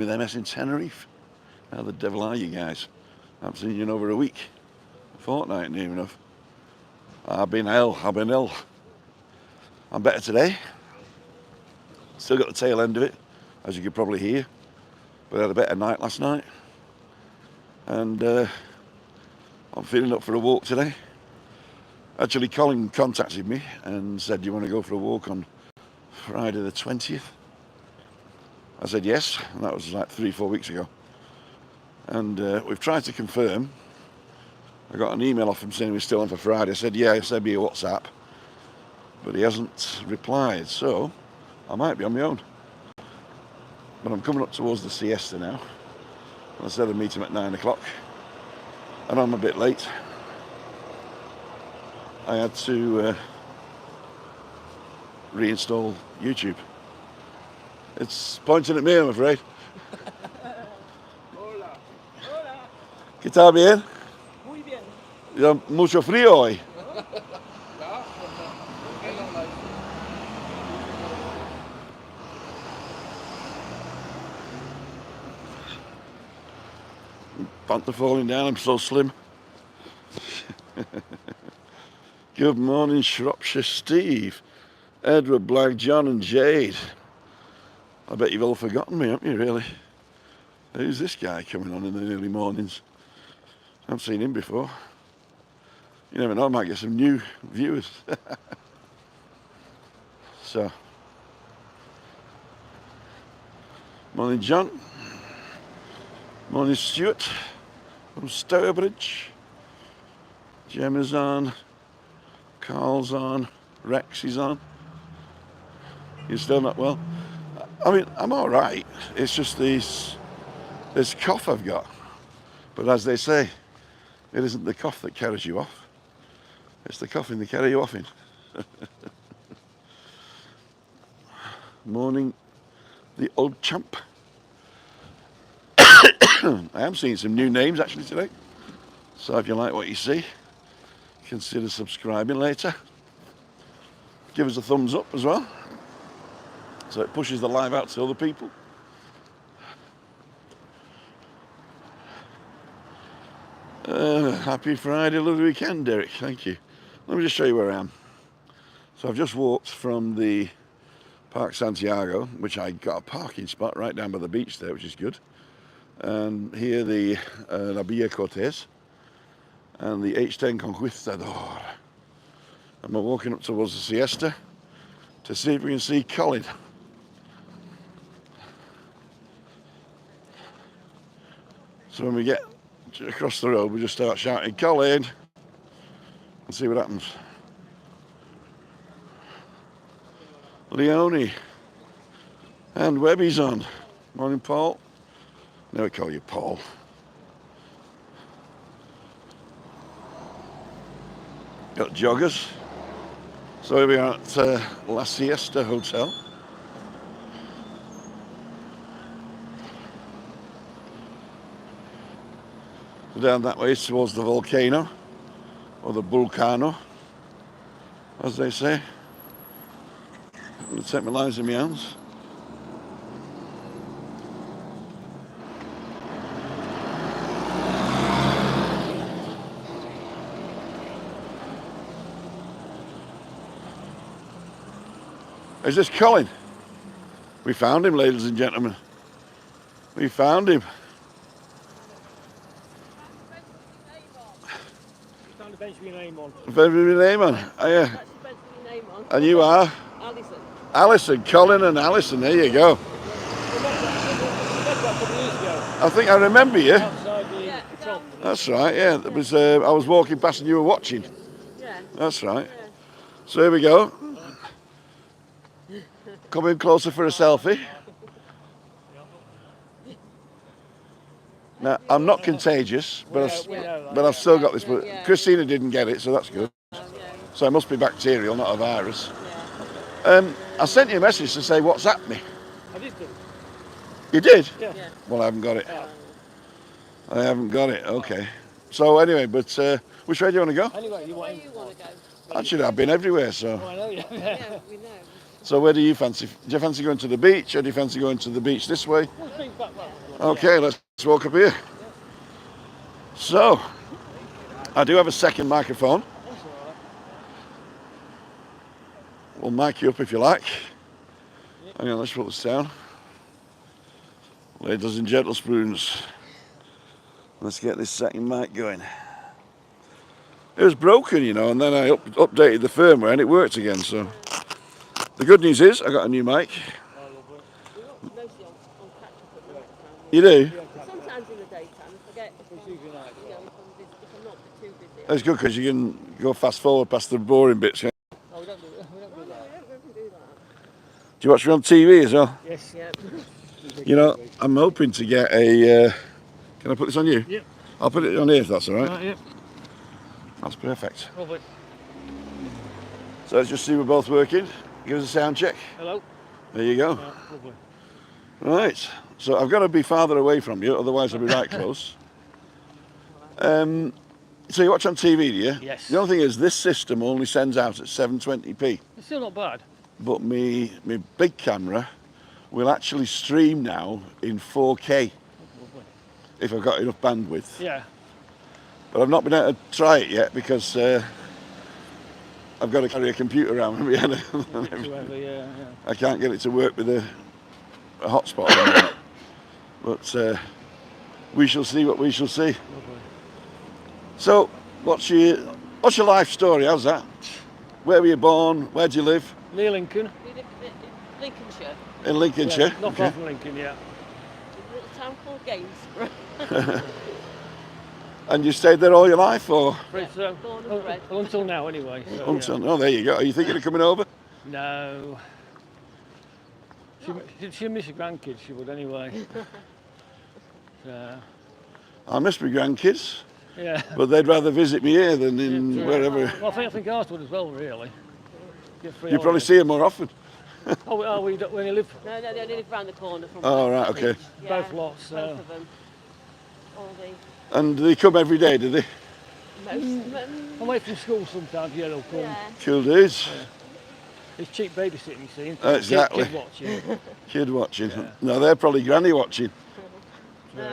with MS in Tenerife. How the devil are you guys? I haven't seen you in over a week. A fortnight, near enough. I've been ill. I'm better today. Still got the tail end of it, as you could probably hear. But I had a better night last night. And I'm feeling up for a walk today. Actually, Colin contacted me and said, do you want to go for a walk on Friday the 20th? I said yes, and that was like 3-4 weeks ago. And we've tried to confirm. I got an email off him saying we're still on for Friday. I said, yeah, I sent me a WhatsApp. But he hasn't replied, so I might be on my own. But I'm coming up towards the Siesta now. I said I'd meet him at 9 o'clock. And I'm a bit late. I had to reinstall YouTube. It's pointing at me, I'm afraid. Hola. Hola. ¿Qué tal bien? Muy bien. Ya mucho frío hoy. Panther falling down, I'm so slim. Good morning, Shropshire Steve, Edward, Black, John and Jade. I bet you've all forgotten me, haven't you, really? Who's this guy coming on in the early mornings? I haven't seen him before. You never know, I might get some new viewers. So, morning John, morning Stuart from Stourbridge, Gemma's on, Carl's on, Rex is on. You're still not well? I mean, I'm all right. It's just this cough I've got. But as they say, it isn't the cough that carries you off. It's the coughing that carry you off in. Morning, the old chump. I am seeing some new names actually today. So if you like what you see, consider subscribing later. Give us a thumbs up as well, so it pushes the live out to other people. Happy Friday, lovely weekend, Derek. Thank you. Let me just show you where I am. So I've just walked from the Park Santiago, which I got a parking spot right down by the beach there, which is good. And here the La Villa Cortez and the H10 Conquistador. And we're walking up towards the Siesta to see if we can see Colin. So when we get across the road, we just start shouting, Colin, and see what happens. Leone and Webby's on. Morning, Paul. Never call you Paul. Got joggers. So here we are at La Siesta Hotel. Down that way towards the volcano, or the vulcano, as they say. I'm going to take my lines in my hands. Is this Colin? We found him, ladies and gentlemen. We found him. Benjamin name on. Benjamin name on. Oh, yeah. That's Benjamin name on. And you are? Allison. Allison, Colin and Allison, there you go. I think I remember you. Outside the patrol. That's right, yeah. It was, I was walking past and you were watching. Yeah. That's right. Yeah. So here we go. Come in closer for a selfie. Now, I'm not contagious, but I've still got this. But Christina didn't get it, so that's good. So it must be bacterial, not a virus. I sent you a message to say WhatsApp me. I did. You did? Yeah. Well, I haven't got it. I haven't got it. Okay. So anyway, but which way do you want to go? Anyway, Where you want to go? Actually, I've been everywhere, so. I know, yeah. Yeah, we know. So where do you fancy? Do you fancy going to the beach, or do you fancy going to the beach this way? Okay, let's walk up here. So, I do have a second microphone. We'll mic you up if you like. Hang on, let's put this down. Ladies and gentlespoons, let's get this second mic going. It was broken, you know, and then I updated the firmware and it worked again. So the good news is I got a new mic. You do? Sometimes in the daytime, I forget if I'm not too busy. That's good because you can go fast forward past the boring bits. Yeah? Oh, we don't do that. We don't do that. Do that. Do you watch me on TV as well? Yes. Yeah. You know, I'm hoping to get a. Can I put this on you? Yep. I'll put it on here if that's all right. Yep. That's perfect. Lovely. So let's just see we're both working. Give us a sound check. Hello. There you go. Yeah, lovely. Right. So I've got to be farther away from you, otherwise I'll be right close. So you watch on TV, do you? Yes. The only thing is this system only sends out at 720p. It's still not bad. But me big camera will actually stream now in 4K Lovely. if I've got enough bandwidth. Yeah. But I've not been able to try it yet because I've got to carry a computer around with me. Yeah. I can't get it to work with a hotspot. at the moment. But we shall see what we shall see. Lovely. So, what's your life story? How's that? Where were you born? Where do you live? Near Lincoln. We live in Lincolnshire, In Lincolnshire. Yeah, not far from Lincoln, yeah. a little town called Gainsborough. And you stayed there all your life, or But it's, born and bred. well, until now, anyway. So, until? Oh, there you go. Are you thinking of coming over? yeah. No. She miss her grandkids, she would anyway. I miss my grandkids, Yeah. but they'd rather visit me here than in Yeah. wherever. Well, I think ours would as well, really. Get free You probably holidays. see them more often. Oh, we don't, when you live No, they only live round the corner from Oh, us, right, I okay. think. both lots. Both of them. All the And they come every day, do they? most of them. away from school sometimes, yeah, they'll come. Yeah. Cool dudes. It's cheap babysitting, you see. isn't it? Exactly. Kid watching. Kid watching. Yeah. No, they're probably granny watching. No.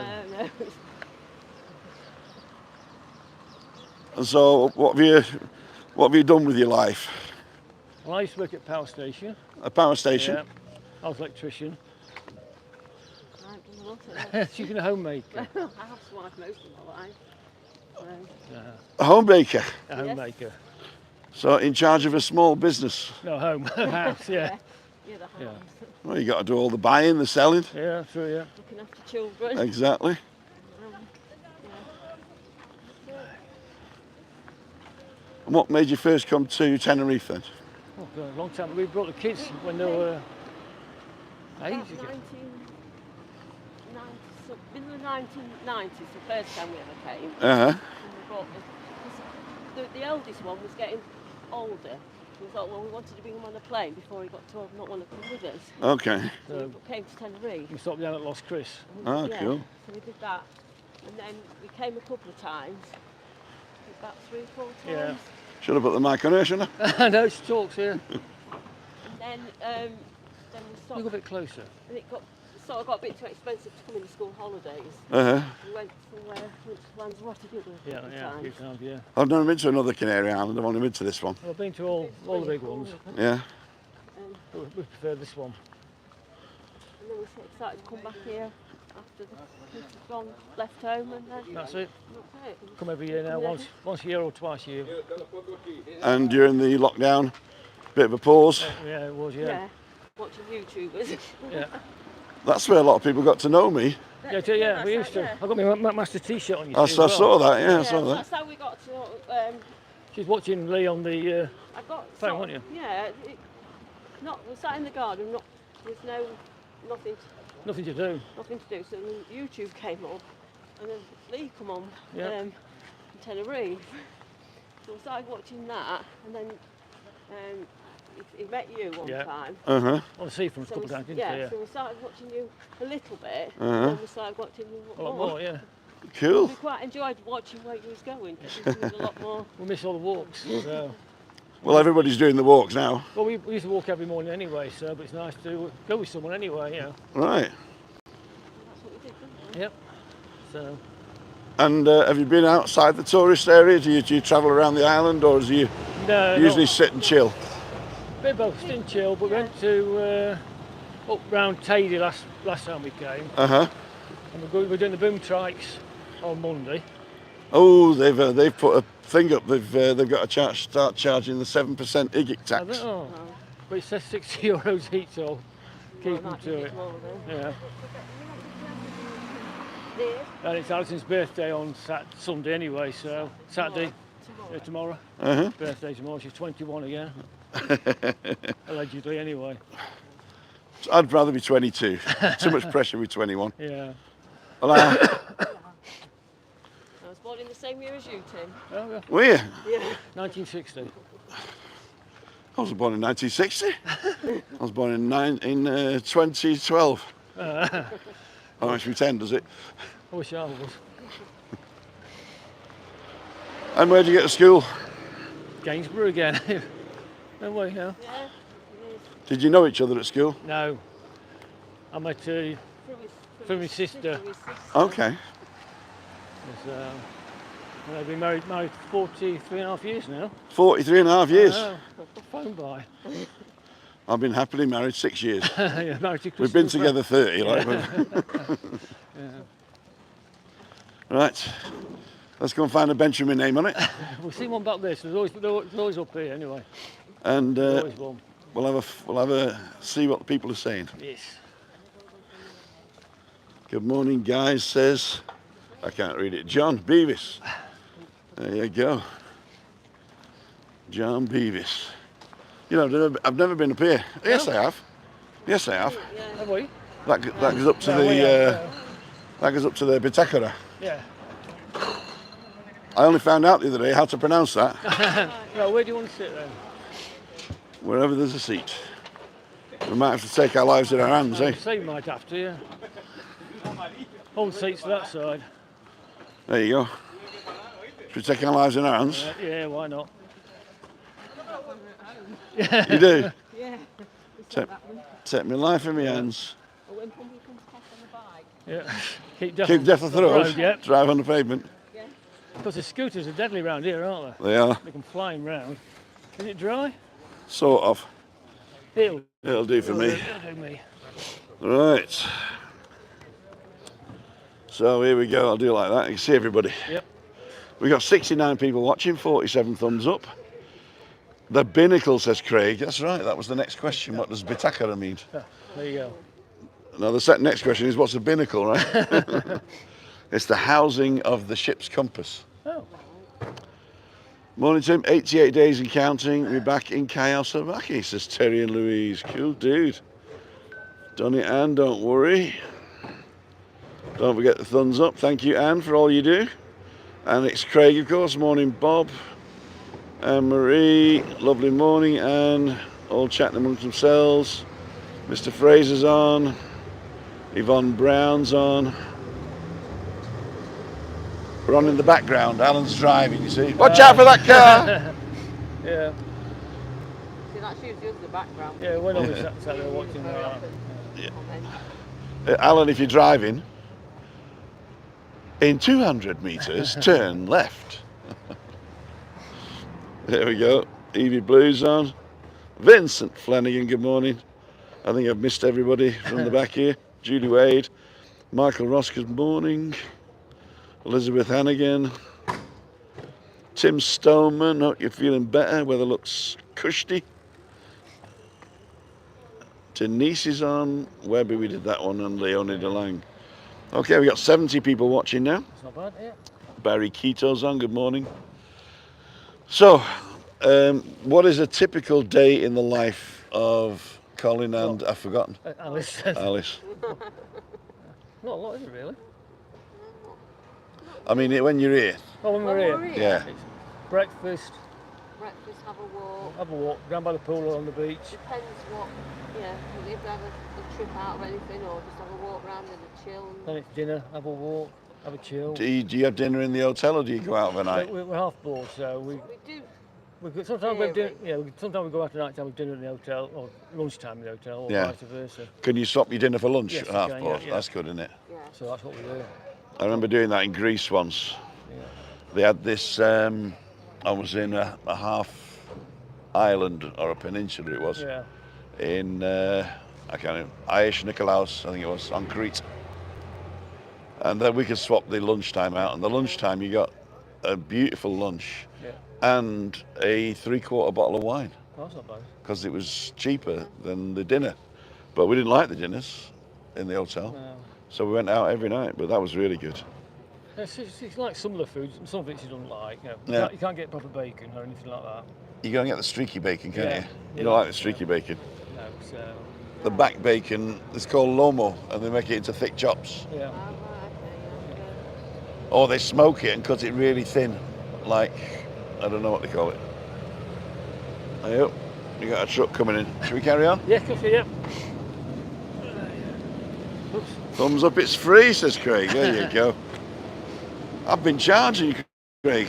And so, what have you done with your life? Well, I used to work at power station. A power station. Yeah. I was electrician. I've done a lot of that. She's been a homemaker. I'm a housewife most of my life. So, A home baker. A homemaker. So, in charge of a small business. No, home. House, yeah. yeah, the house. Yeah. Well, you got to do all the buying, the selling. Yeah, true, yeah. Looking after children. Exactly. And what made you first come to Tenerife then? Oh, God, a long time. We brought the kids when they were ages ago. In the 1990s, the first time we ever came. Uh huh. And we brought the eldest one was getting older. We thought, well, we wanted to bring him on a plane before he got told not want to come with us. Okay. So we came to Tenerife. We stopped down at Los Chris. Ah, Yeah, cool. So we did that. And then we came a couple of times. About 3 or 4 times. Yeah. Should have put the mic on here, shouldn't I? I know, she talks here. And then we You stopped. go a bit closer. And it got sort of got a bit too expensive to come in the school holidays. Uh huh. We went somewhere, went to Lanzarote, didn't we? a Yeah, couple of yeah, a few times. times, yeah. I've never been to another Canary Island. I've only been to this one. I've been to all the big ones. Yeah. But we prefer this one. And then we sort of started to come back here after the kids had gone, left home, and then That's it. that's it. Come every year now, once a year or twice a year. And during the lockdown, bit of a pause. Yeah, it was, yeah. Yeah, watching YouTubers. Yeah, That's where a lot of people got to know me. yeah, we used to. I got my master T-shirt on you. I see, as well. saw that. Yeah, I saw that. That's how we got to. She's watching Lee on the. I got. Phone, sort weren't of- Yeah. We sat in the garden. There's nothing Nothing to do. to do. So then YouTube came up, and then Lee come on. Yeah. In Tenerife. So we started watching that, and then he met you one Yeah. time. Uh huh. On the seafront a So couple of times, didn't yeah, she? Yeah. so we started watching you a little bit, Uh-huh. and then we started watching you A lot more, yeah. Cool. We quite enjoyed watching where you was going, because you was doing a lot more. We miss all the walks. So. Well, everybody's doing the walks now. Well, we used to walk every morning anyway, so but it's nice to go with someone anyway, you know. Right. That's what we did, didn't we? Yep. So And have you been outside the tourist area? Do you travel around the island, or do you no, usually sit and chill? bit of both, still chill, but we went to up round Tady last time we came, Uh-huh. and we're doing the boom trikes on Monday. Oh, they've put a thing up. They've got to start charging the 7% IGIC I tax. don't know, No. but it says €60 each, so Well, keep it them might to be a it. bit more then. Yeah. There. And it's Allison's birthday on Sunday anyway, so Saturday, Tomorrow. tomorrow. Uh-huh. Birthday tomorrow, she's 21 again. Allegedly anyway. I'd rather be 22. Too much pressure with 21. Yeah. Well, I was born in the same year as you, Tim. Oh, yeah. were you? Yeah. 1960. I was born in 1960. I was born in 2012. Oh, makes me 10, does it? I wish I was. And where'd you get to school? Gainsborough again. No way, no. Yeah. It is. Did you know each other at school? No. I met her, From his sister. From his sister. Okay. I've been married 43 and a half years now. 43 and a half years. Oh, phone by. I've been happily married 6 years. Yeah, married to We've been Christopher. together 30, like. but- Right. Let's go and find a bench with my name on it. We'll see one back there, so there's always up here anyway. And There's always one. we'll have a see what the people are saying. Yes. Good morning, guys, says, I can't read it, John Beavis. There you go. John Beavis. You know, I've never been up here. Yes, I have. Yes, I have. Yeah. Have we? That goes up to No, we have, that goes up to the Bitakara. yeah. I only found out the other day how to pronounce that. Right, where do you want to sit then? Wherever there's a seat. We might have to take our lives in our hands, eh? So you might have to, yeah. Hold seats to that side. There you go. Should we take our lives in our hands? Yeah, why not? You do? Yeah. Take my life in my hands. But when somebody comes past on the bike, Yeah. Keep Keep death off the road. Yep. Drive on the pavement. yeah. Because the scooters are deadly round here, aren't they? They are. They can fly 'em round. Is it dry? Sort of. It'll It'll do for me. do me. Right. So here we go. I'll do it like that. You can see everybody. Yep. We got 69 people watching, 47 thumbs up. The binnacle, says Craig. That's right. That was the next question. What does Bitakara mean? Ah, there you go. Now the next question is, what's a binnacle, right? It's the housing of the ship's compass. Oh, Morning, Tim. 88 days and counting. We're back in Kayasabaki, says Terry and Louise. Cool dude. Done it, Anne. Don't worry. Don't forget the thumbs up. Thank you, Anne, for all you do. And it's Craig, of course. Morning, Bob. And Marie. Lovely morning, Anne. All chatting amongst themselves. Mr. Fraser's on. Yvonne Brown's on. We're on in the background. Alan's driving, you see. Watch out for that car! yeah. See, that's usually the background. Yeah, we're always sat there watching that. Alan, if you're driving, in 200 metres, turn left. There we go. Evie Blue's on. Vincent Flanagan, good morning. I think I've missed everybody from the back here. Julie Wade. Michael Ross, good morning. Elizabeth Hannigan. Tim Stoneman, hope you're feeling better. Weather looks cushy. Denise is on. Webby, we did that one, and Leonie DeLang. Okay, we got 70 people watching now. It's not bad, yeah. Barry Keto's on, good morning. So, what is a typical day in the life of Colin and, I've forgotten, Alice. Alice? Not a lot, is it really? I mean, when you're here, Oh, when we're here. yeah. It's breakfast, Breakfast, have a walk. have a walk, down by the pool or on the beach. Depends what, yeah, if you have to have a trip out or anything, or just have a walk around and a chill. Then it's dinner, have a walk, have a chill. Do you have dinner in the hotel or do you go out of a night? We're half board, so we We do Sometimes we have dinner, sometimes we go out tonight to have dinner in the hotel, or lunchtime in the hotel, or Yeah. vice versa. Can you swap your dinner for lunch Yes, at you half can, past? yeah. That's good, isn't it? Yeah. So that's what we do. I remember doing that in Greece once. Yeah. They had this, I was in a half island or a peninsula it was, Yeah. in, I can't remember, Aish Nikolaos, I think it was, on Crete. And then we could swap the lunchtime out, and the lunchtime you got a beautiful lunch Yeah. and a 3/4 bottle of wine, Oh, that's not bad. because it was cheaper than the dinner. But we didn't like the dinners in the hotel, No. so we went out every night, but that was really good. It's like some of the foods, some of it you don't like. You Yeah. can't get proper bacon or anything like that. You go and get the streaky bacon, can't Yeah. you? Yeah. You don't like the streaky bacon. No, so The back bacon is called lomo, and they make it into thick chops. yeah. Ah, right, okay, yeah. Or they smoke it and cut it really thin, like, I don't know what they call it. Hey, oh, you got a truck coming in. Should we carry on? Yeah, coffee, yeah. Oops. Thumbs up, it's free, says Craig. There you go. I've been charging you, Craig.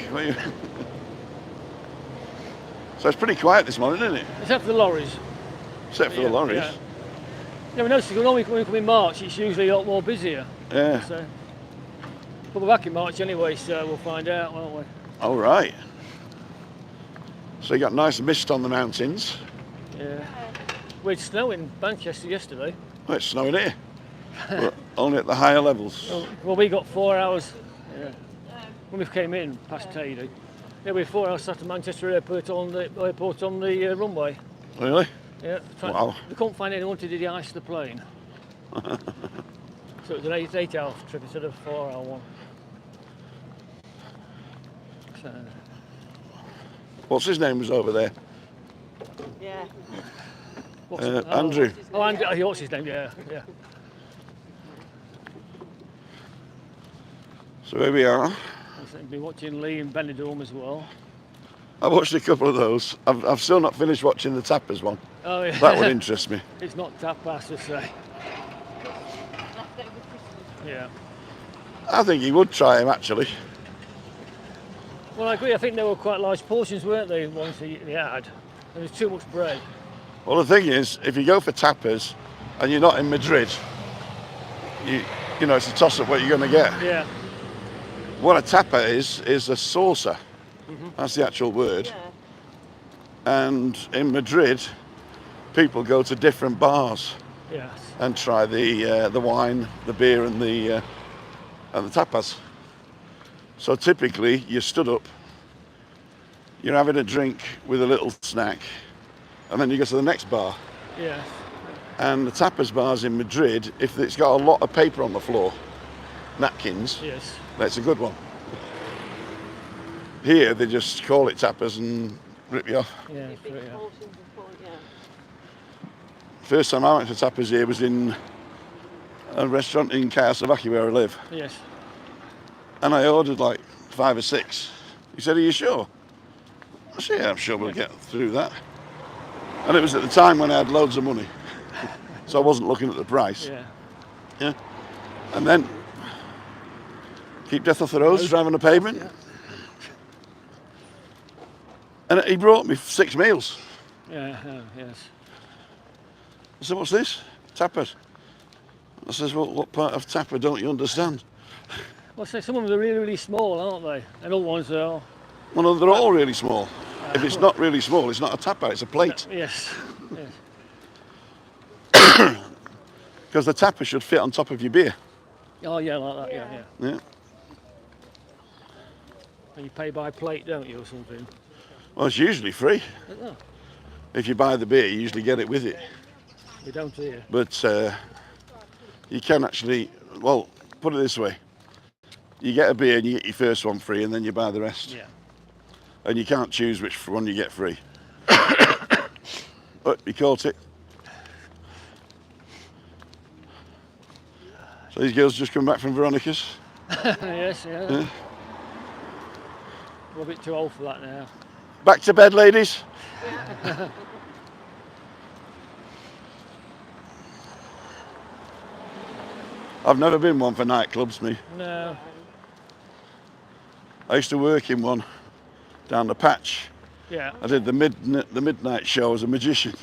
So it's pretty quiet this morning, isn't it? Except for the lorries. Except for the lorries. Yeah. Yeah, we noticed when we come in March, it's usually a lot more busier. Yeah. So, but we're back in March anyway, so we'll find out, won't we? All right. So you got nice mist on the mountains. Yeah. We had snow in Manchester yesterday. Oh, it's snowing here. But only at the higher levels. Well, we got 4 hours. Yeah. When we came in past Tady. Yeah, we had 4 hours sat at Manchester Airport on the runway. Really? Yeah. Wow. We couldn't find anyone to de-ice the plane. So it was an 8-hour trip instead of a 4-hour one. So, What's his name was over there? Yeah. what's it- Andrew. Oh, Andrew. What's his name? Yeah, yeah. So here we are. I've been watching Lee and Benidorm as well. I watched a couple of those. I've still not finished watching the Tapas one. Oh yeah. That would interest me. It's not tapas to say. Left over Christmas. Yeah. I think he would try him actually. Well, I agree. I think they were quite large portions, weren't they? Ones they had. There was too much bread. Well, the thing is, if you go for tapas and you're not in Madrid, you know it's a toss-up what you're going to get. Yeah. What a tapa is a saucer. That's the actual word. Yeah. And in Madrid, people go to different bars Yes. and try the wine, the beer, and the tapas. So typically, you're stood up, you're having a drink with a little snack, and then you go to the next bar. Yes. And the tapas bars in Madrid, if it's got a lot of paper on the floor, napkins, Yes. that's a good one. Here, they just call it tapas and rip you off. Yeah. Big Yeah. portions of food, yeah. First time I went to tapas here was in a restaurant in Kayasavaki where I live. Yes. And I ordered like 5 or 6. He said, "Are you sure?" I said, "Yeah, I'm sure we'll get through that." And it was at the time when I had loads of money. So I wasn't looking at the price. Yeah. Yeah. And then keep death off the roads, drive on the pavement. Yeah. And he brought me 6 meals. Yeah. Yes. I said, "What's this?" "Tapas." I says, "Well, what part of tapa don't you understand?" Well, say some of them are really, really small, aren't they? And other ones are. Well, no, they're all really small. If it's not really small, it's not a tapa, it's a plate. Yes. Yes. Because the tapa should fit on top of your beer. Oh yeah, like that. Yeah. Yeah. Yeah. And you pay by plate, don't you, or something? Well, it's usually free. Oh, If you buy the beer, you usually get it with it. we don't here. But you can actually, well, put it this way. You get a beer and you get your first one free and then you buy the rest. Yeah. And you can't choose which one you get free. But you caught it. So these girls just come back from Veronicas. Yes. Yeah. Yeah. We're a bit too old for that now. Back to bed, ladies. I've never been one for nightclubs, me. No. I used to work in one down the patch Yeah. I did the midnight show as a magician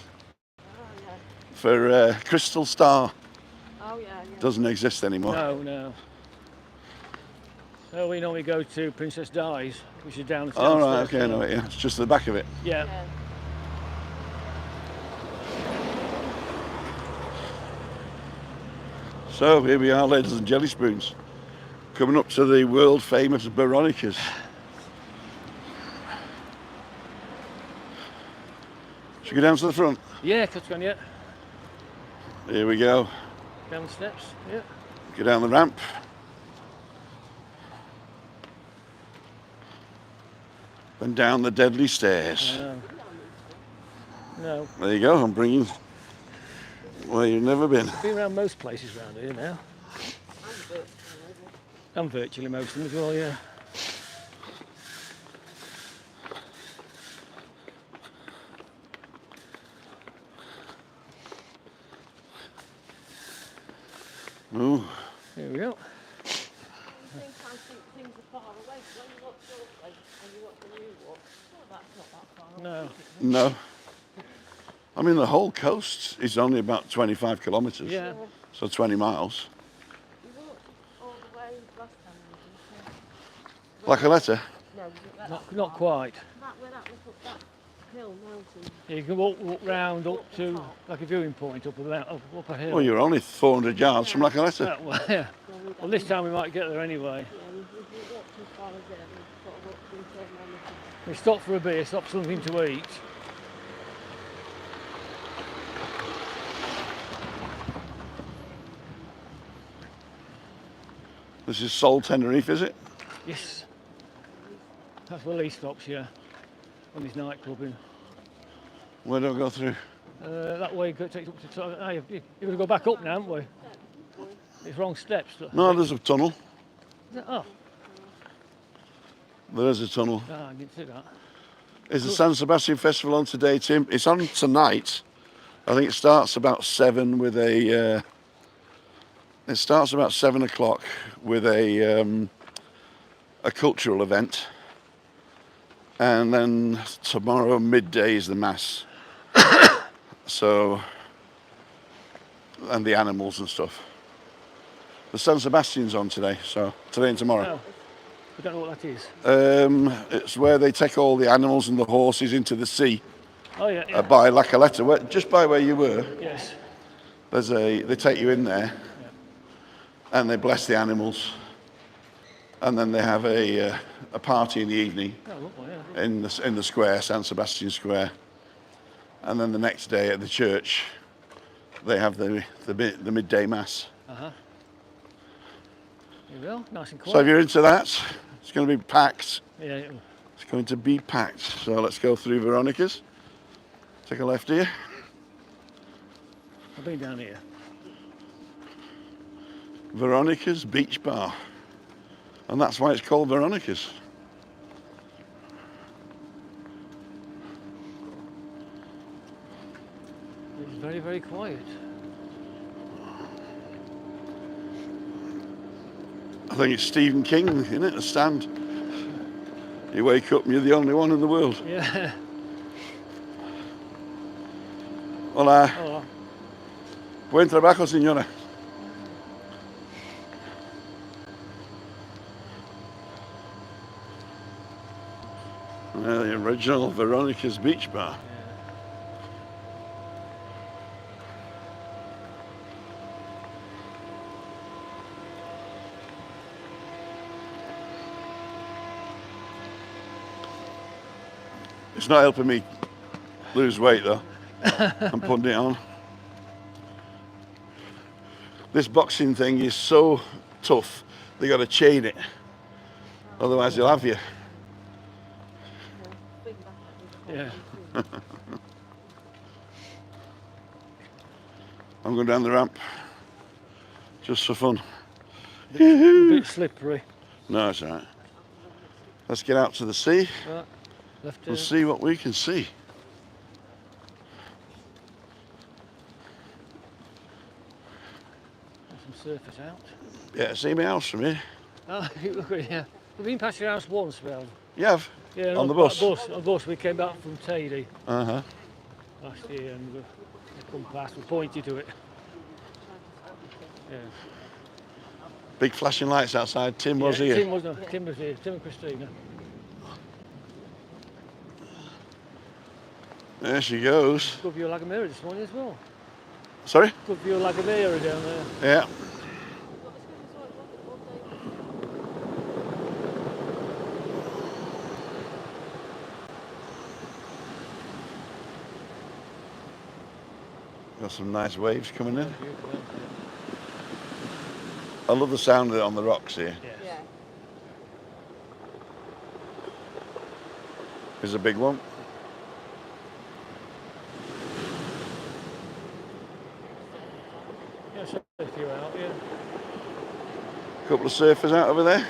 Oh, yeah. for Crystal Star. Oh, yeah, yeah. Doesn't exist anymore. No, no. So we normally go to Princess Di's, which is down the All right, okay, no, yeah, it's just the back of it. Yeah. Yeah. So here we are, ladies and jelly spoons, coming up to the world famous Veronicas. Should we go down to the front? Yeah, cut on, yeah. Here we go. Down the steps, yeah. Go down the ramp. And down the deadly stairs. No. There you go, I'm bringing where you've never been. I've been around most places around here now. And virtually most of them as well, yeah. Ooh. Here we go. Sometimes things are far away. When you watch your place and you watch the new walk, that's not that far away. No. No. I mean, the whole coast is only about 25 kilometres. Yeah. So 20 miles. You walked all the way last time, didn't you? Like a letter. No, was it that Not quite. where that little that hill mountain. You can walk round up to like a viewing point up a hill. Well, you're only 400 yards from like a letter. Well, yeah. Well, this time we might get there anyway. Yeah, if you walk too far as there, you sort of walk through turn around the We stopped for a beer, stopped for something to eat. This is Sol Tenerife, is it? Yes. That's where Lee stops, yeah. On his nightclub in. Where do I go through? That way takes up to top. You've got to go back up now, haven't we? It's wrong steps. No, there's a tunnel. Oh, There is a tunnel. I didn't see that. Is the San Sebastian Festival on today, Tim? It's on tonight. I think it starts about 7 with a... it starts about 7 o'clock with a cultural event. And then tomorrow midday is the mass. So, and the animals and stuff. The San Sebastian's on today, so today and tomorrow. Oh, I don't know what that is. It's where they take all the animals and the horses into the sea Oh, yeah. Yeah. by La Caleta, just by where you were. Yes. They take you in there and they bless the animals. And then they have a party in the evening Oh, lovely, yeah. in the square, San Sebastian Square. And then the next day at the church, they have the midday mass. Uh-huh. Here we go, nice and quiet. So if you're into that, it's going to be packed. Yeah, It's going to be packed. So let's go through Veronicas. Take a left here. I've been down here. Veronica's Beach Bar. And that's why it's called Veronicas. It's very, very quiet. I think it's Stephen King, isn't it? A stand. You wake up and you're the only one in the world. Yeah. Hola. Oh, Buen trabajo, señora. The original Veronica's Beach Bar. It's not helping me lose weight though. I'm putting it on. This boxing thing is so tough, they got to chain it. Otherwise they'll have you. yeah. I'm going down the ramp just for fun. A bit slippery. No, it's all right. Let's get out to the sea Right. Left and see what we can see. some surface out. Yeah, see my house from here. Oh, look at yeah. We've been past your house once, well. You have? Yeah, On the by bus? On the bus. We came back from Tady Uh-huh. last year and we come past. We pointed to it. Yeah. Big flashing lights outside. Tim was here. Tim was here. Tim and Christina. There she goes. Good view of La Gomera this morning as well. Sorry? Good view of La Gomera down there. Yeah. Got some nice waves coming in. I love the sound of it on the rocks here. Yes. Yeah. There's a big one. Yeah, so a few out, yeah. Couple of surfers out over there.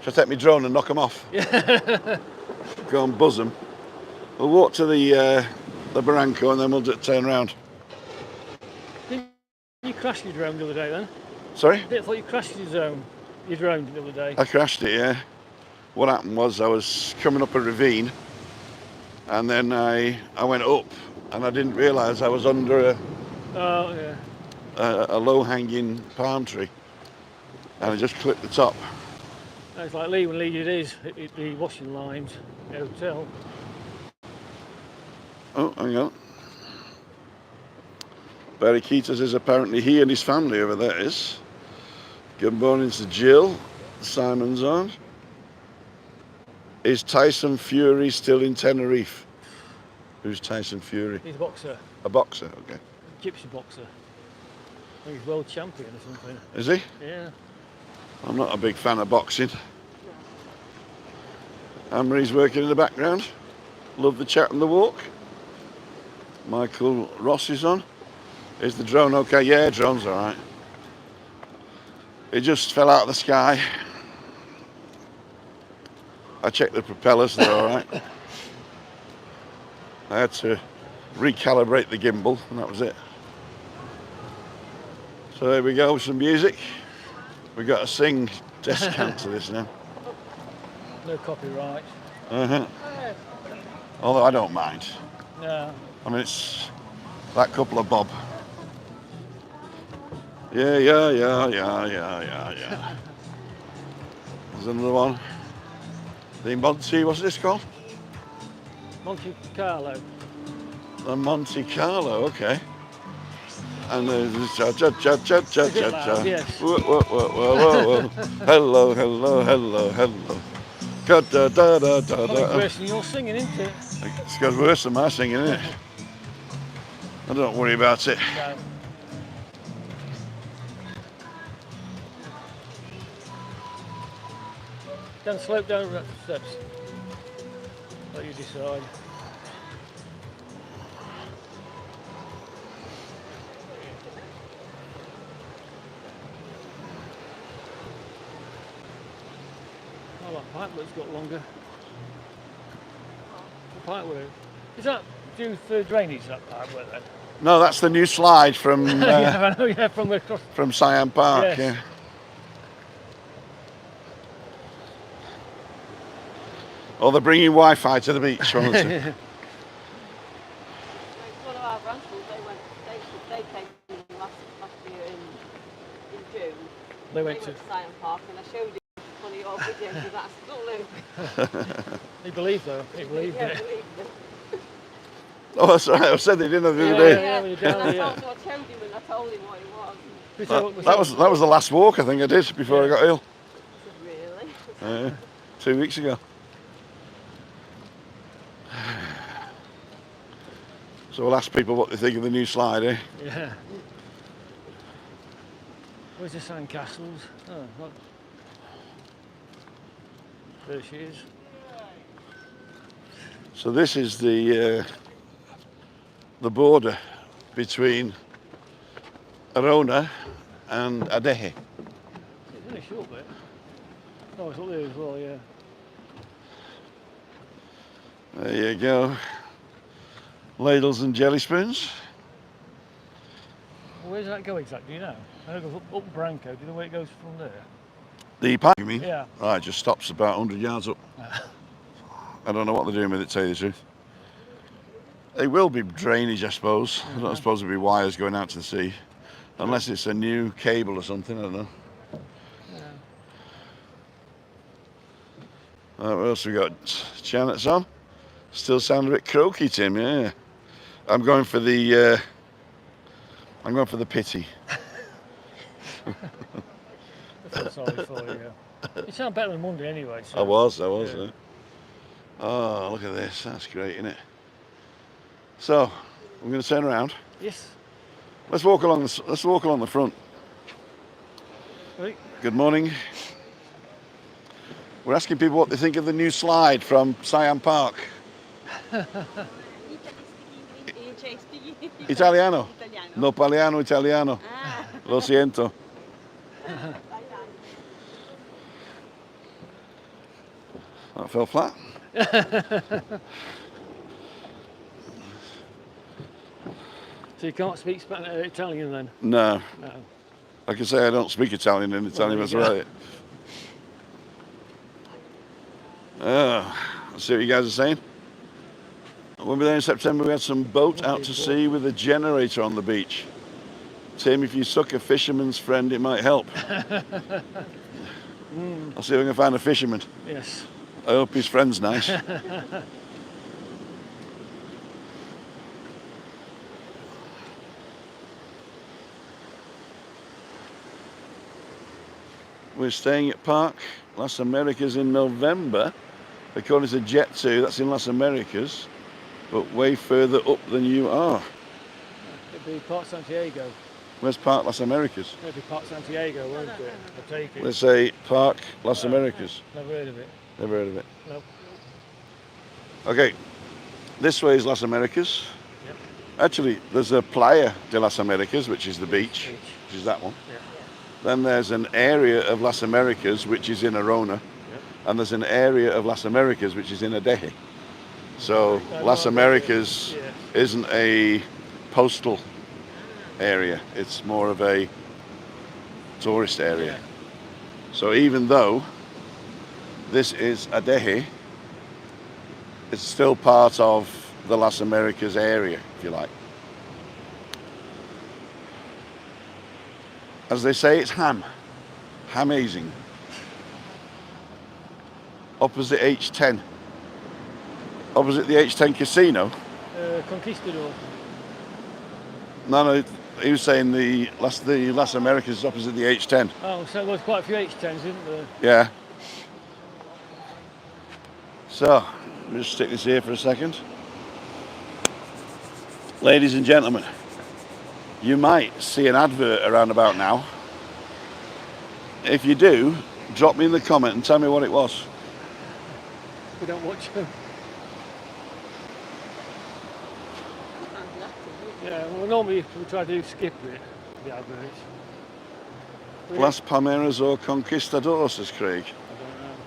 Shall I take my drone and knock them off? Yeah. Go and buzz them. We'll walk to the barranco and then we'll turn around. Didn't you crash your drone the other day then? Sorry? I thought you crashed your drone the other day. I crashed it, yeah. What happened was I was coming up a ravine and then I went up and I didn't realise I was under Oh, yeah. a low-hanging palm tree and I just clipped the top. It's like Lee when Lee did his, the washing lines at the hotel. Oh, hang on. Veronicas is apparently he and his family over there is. Good morning to Jill. Simon's on. Is Tyson Fury still in Tenerife? Who's Tyson Fury? He's a boxer, A boxer, okay. gypsy boxer. I think he's world champion or something. Is he? Yeah. I'm not a big fan of boxing. Anne-Marie's working in the background. Love the chat and the walk. Michael Ross is on. Is the drone okay? Yeah, drone's all right. It just fell out of the sky. I checked the propellers, they're all right. I had to recalibrate the gimbal, and that was it. So there we go with some music. We've got to sing descant to this now. No copyright. Uh-huh. Although I don't mind. No. I mean, it's that couple of bob. Yeah, yeah, yeah, yeah, yeah, yeah, yeah. There's another one. The Monte, what's this called? Monte Carlo. The Monte Carlo, okay. And there's cha cha cha cha cha cha cha. Yes. Whoa, whoa, whoa, whoa, whoa, whoa. Hello, hello, hello, hello. Da da da da da Probably da. worse than you're singing, isn't it? It's got worse than my singing, isn't it? I don't worry about it. No. Then slope down the steps. Let you decide. Oh, that pipework's got longer. The pipework. Is that due for drainage, that pipework then? No, that's the new slide from Yeah, I know, yeah, from across. from Siam Park. Yes. Yeah. Or they're bringing Wi-Fi to the beach. One of the two. Like one of our rentals, they came in last year in June. They went to. Siam Park and I showed him one of your videos and that's still He believed though. He believed yeah, it. believe me. Oh, that's right. I said they didn't have the other Yeah, day. yeah, when you're down And I there, also I showed him and I told him what it was. That was the last walk I think I did before I got ill. I said, really? 2 weeks ago. So we'll ask people what they think of the new slide, eh? Yeah. Where's the sandcastles? Oh, look. There she is. So this is the border between Arona and Adeje. It's only a short bit. Oh, it's up there as well, yeah. There you go. Ladles and jelly spoons. Well, where does that go exactly? Do you know? I know it goes up Branco. Do you know where it goes from there? The park, you mean? Yeah. Right, just stops about 100 yards up. I don't know what they're doing with it, to tell you the truth. They will be drainage, I suppose. I don't suppose there'll be wires going out to the sea. Unless it's a new cable or something, I don't know. What else we got? Janet's on. Still sound a bit croaky, Tim, yeah. I'm going for the pity. I feel sorry for you. You sound better than Monday anyway. So. I was. Yeah. Yeah. Oh, look at this. That's great, isn't it? So, we're going to turn around. Yes. Let's walk along the front. Right. Good morning. We're asking people what they think of the new slide from Siam Park. Italiano? No parliamo italiano. Lo siento. That fell flat. So you can't speak Italian then? No. No. I can say I don't speak Italian in Italian, that's right. Let's see what you guys are saying. When we were there in September, we had some boat out to sea with a generator on the beach. Tim, if you suck a fisherman's friend, it might help. I'll see if I can find a fisherman. Yes. I hope his friend's nice. We're staying at Park Las Américas in November. According to Jet2, that's in Las Américas, but way further up than you are. It'd be Port Santiago. Where's Park Las Américas? It'd be Port Santiago, won't it? I'll take it. Let's say Park Las Américas. Never heard of it. Never heard of it. Nope. Okay, this way is Las Américas. Yep. Actually, there's a Playa de Las Américas, which is the beach, which is that one. Yeah. Then there's an area of Las Américas, which is in Arona. And there's an area of Las Américas which is in Adeje. So Las Américas isn't a postal area, it's more of a tourist area. So even though this is Adeje, it's still part of the Las Américas area, if you like. As they say, it's hamazing. Opposite H10. Opposite the H10 casino. Conquistador. No, he was saying the Las Américas is opposite the H10. Oh, so there's quite a few H10s, isn't there? Yeah. So, we'll just stick this here for a second. Ladies and gentlemen, you might see an advert around about now. If you do, drop me in the comment and tell me what it was. We don't watch them. Yeah, well normally we try to skip it, the adverts. Las Palmeras or Conquistador, says Craig. I don't know.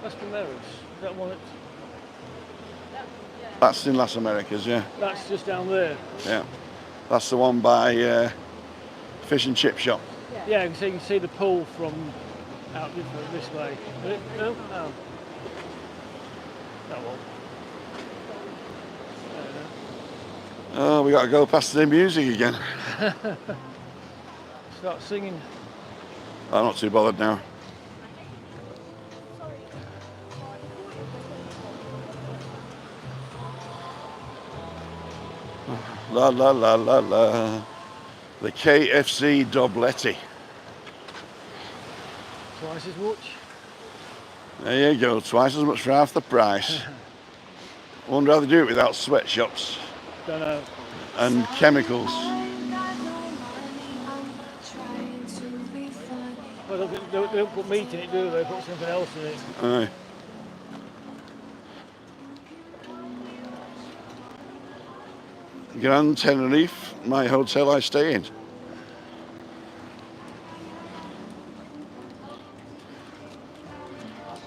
Las Palmeras, is that one? That's in Las Américas, yeah. That's just down there. Yeah. That's the one by Fish and Chip Shop. Yeah, so you can see the pool from out this way. No? No. That one. Oh, we got to go past the music again. Start singing. I'm not too bothered now. La la la la la. The KFC Dobletti. Twice as much. There you go, twice as much for half the price. I wonder how they do it without sweatshops Don't know. and chemicals. Well, they don't put meat in it, do they? They put something else in it. Aye. Grand Tenerife, my hotel I stay in.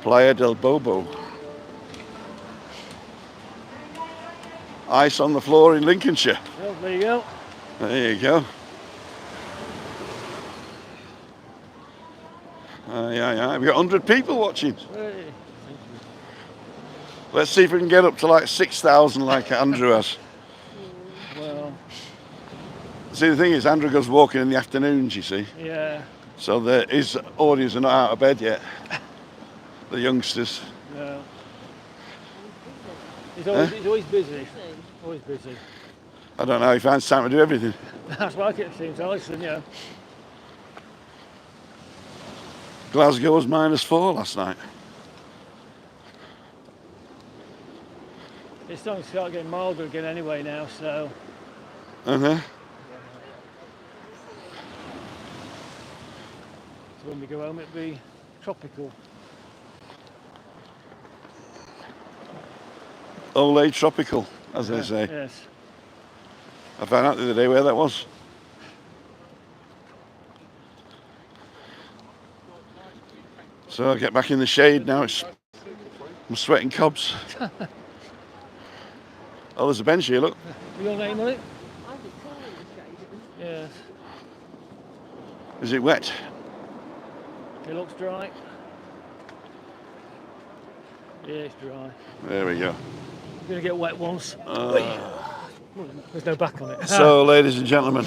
Playa del Bobo. Ice on the floor in Lincolnshire. Well, there you go. There you go. Yeah. We've got 100 people watching. Hey. Let's see if we can get up to like 6,000 like Andrew has. Well, See, the thing is, Andrew goes walking in the afternoons, you see. yeah. So his audience are not out of bed yet. The youngsters. No. He's always busy. Always busy. I don't know how he finds time to do everything. That's like it seems, Allison, yeah. Glasgow was -4 last night. It's starting to start getting milder again anyway now, so. Uh-huh. So when we go home it'll be tropical. Ole tropical, as they say. Yes. I found out the other day where that was. So I get back in the shade now. I'm sweating cobs. Oh, there's a bench here, look. Your name on it? I think Colin was shaded. Yes. Is it wet? It looks dry. Yeah, it's dry. There we go. We're going to get wet once. There's no back on it. So, ladies and gentlemen,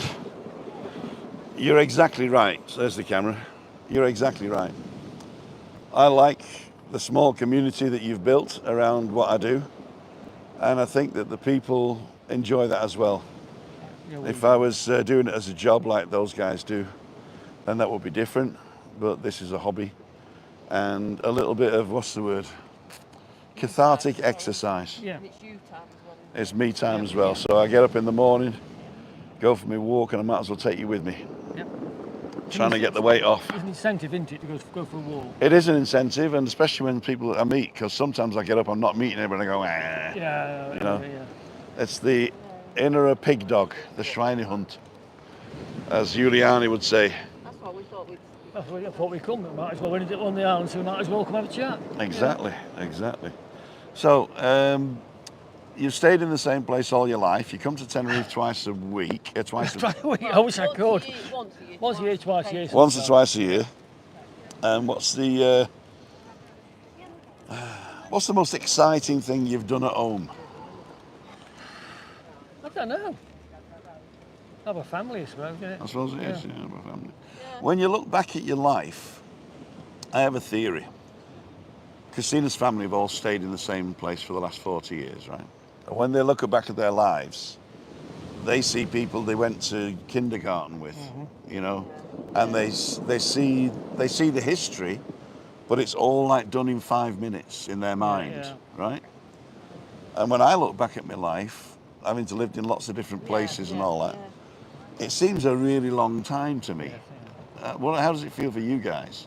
you're exactly right. So there's the camera. You're exactly right. I like the small community that you've built around what I do, and I think that the people enjoy that as well. Yeah, If I was doing it as a job like those guys do, then that would be different, but this is a hobby and a little bit of, what's the word, cathartic exercise. Yeah. And it's you time as well. It's me time as well, so I get up in the morning, go for my walk, and I might as well take you with me. Yep. Trying to get the weight off. It's an incentive, isn't it, to go for a walk? It is an incentive, and especially when people I meet, because sometimes I get up, I'm not meeting everybody, and I go, ah. Yeah, You know. yeah. It's the inner pig dog, the Schweinehunt, as Juliane would say. That's what we thought we'd. That's what I thought we'd come. We might as well, when it's on the island, so we might as well come have a chat. Exactly. So, you've stayed in the same place all your life. You come to Tenerife twice a week. Twice a week. I wish I could. Once a year, Twice a year. Once or twice a year. And what's the most exciting thing you've done at home? I don't know. Have a family, I suppose, isn't it? I suppose it is, Yeah. yeah, my family. When you look back at your life, I have a theory. Christina's family have all stayed in the same place for the last 40 years, right? And when they look back at their lives, they see people they went to kindergarten with, you know, and they see the history, but it's all like done in 5 minutes in their mind, yeah. right? And when I look back at my life, having to lived in lots of different places and all that, it seems a really long time to me. How does it feel for you guys?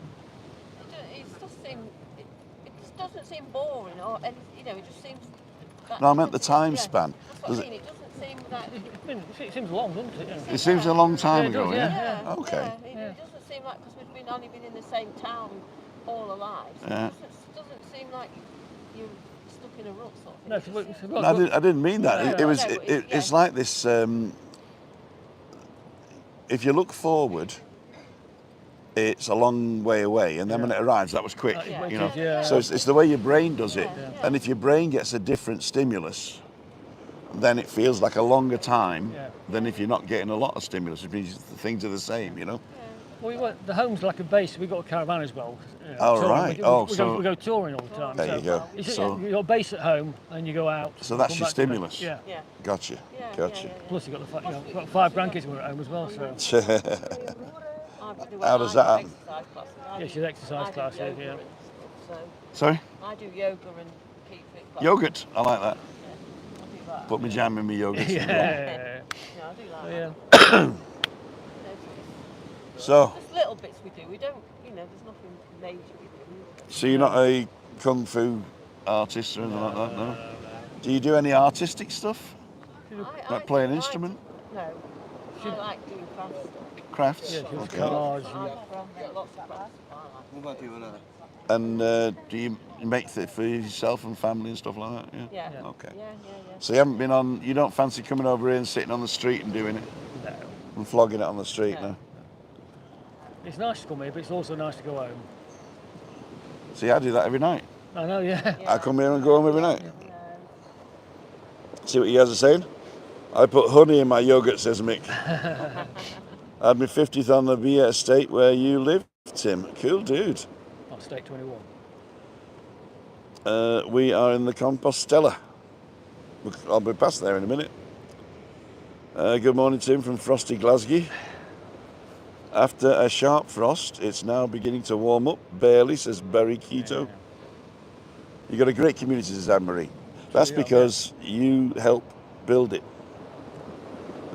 It doesn't seem boring, or you know, it just seems. No, I meant the time span. That's what I mean. It doesn't seem that. It seems long, doesn't it? It seems a long time Yeah, it ago, does, yeah? yeah. Okay. It doesn't seem like, because we've only been in the same town all our lives. Yeah. It doesn't seem like you're stuck in a rut sort of thing. No, It just seems- No, I didn't mean that. No, It's like this. If you look forward, it's a long way away, and then when it arrives, that was quick. Yeah. You know. Yeah. So it's the way your brain does it, Yeah. and if your brain gets a different stimulus, then it feels like a longer time than if you're not getting a lot of stimulus. It means the things are the same, you know. Well, the home's like a base. We've got a caravan as well. Oh, touring. right. We go touring all the time. There you go. So You've got a base at home and you go out. that's come your back to the- stimulus. Yeah. Yeah. Gotcha. Gotcha. Plus you've got 5 grandkids who are at home as well. So How does that happen? yeah, she's exercise class. Yeah. Sorry? I do yoga and keep fit. Class. Yogurt. I like that. I do that. Put my jam in my yogurt. Yeah. Yeah, I do like Yeah. that. So, Just little bits we do. We don't, you know, there's nothing major we do. so you're not a kung fu artist or anything like that, no? Do you do any artistic stuff? Like play an instrument? No. I like doing crafts. Crafts? Yeah, she does Okay. cards. Lots of crafts. And do you make it for yourself and family and stuff like that? Yeah. Yeah. Okay. Yeah. So you haven't been on, you don't fancy coming over here and sitting on the street and doing it? No. And flogging it on the street, No. no? It's nice to come here, but it's also nice to go home. See, I do that every night. I know, yeah. I come here and go home every night. Yeah. See what you guys are saying? I put honey in my yogurt, says Mick. I had my 50th on the beer estate where you live, Tim. Cool dude. Oh, State 21. We are in the Compostela. I'll be past there in a minute. Good morning, Tim, from frosty Glasgow. After a sharp frost, it's now beginning to warm up. Barely, says Barry Keto. You've got a great community, says Anne-Marie. That's because you help build it.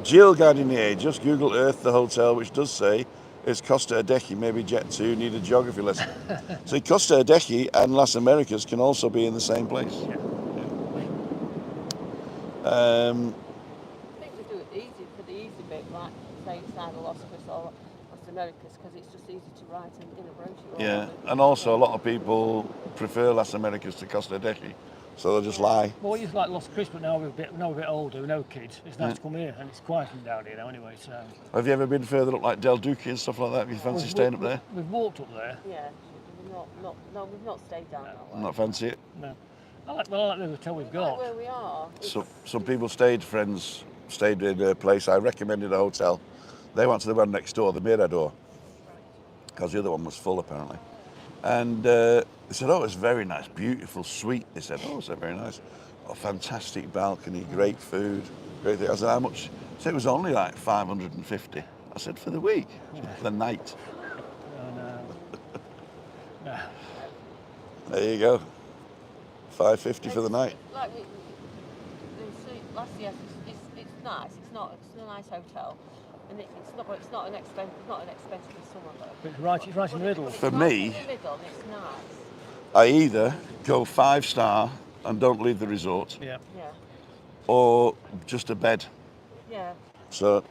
Jill guiding the age, just Google Earth the hotel, which does say it's Costa Adeje, maybe Jet 2, need a geography lesson. So Costa Adeje and Las Américas can also be in the same place. Yeah. I think we do it easy for the easy bit, like say inside of Las Cris or Las Américas, because it's just easy to write in a brochure. Yeah, and also a lot of people prefer Las Américas to Costa Adeje, so they'll just lie. Well, it's like Las Cris, but now we're a bit older, no kids. It's nice to come here, and it's quieting down here now anyway. So. Have you ever been further up like Del Duque and stuff like that? Have you fancy staying up there? We've walked up there. Yeah, we've not stayed down that way. Not fancy it? No. I like the hotel we've got. Where we are. So, some people friends stayed in a place. I recommended a hotel. They went to the one next door, the Mirador, because the other one was full apparently. And they said, oh, it's very nice, beautiful, sweet. They said, oh, it's very nice. Oh, fantastic balcony, great food, great thing. I said, how much? They said it was only like 550. I said, for the week, for the night. Oh, no. There you go. 550 for the night. Like last year, it's nice. It's a nice hotel, and it's not an expensive summer though. It's right in the middle. For me, in the middle, and it's nice. I either go 5-star and don't leave the resort, Yeah. Yeah. or just a bed. Yeah. So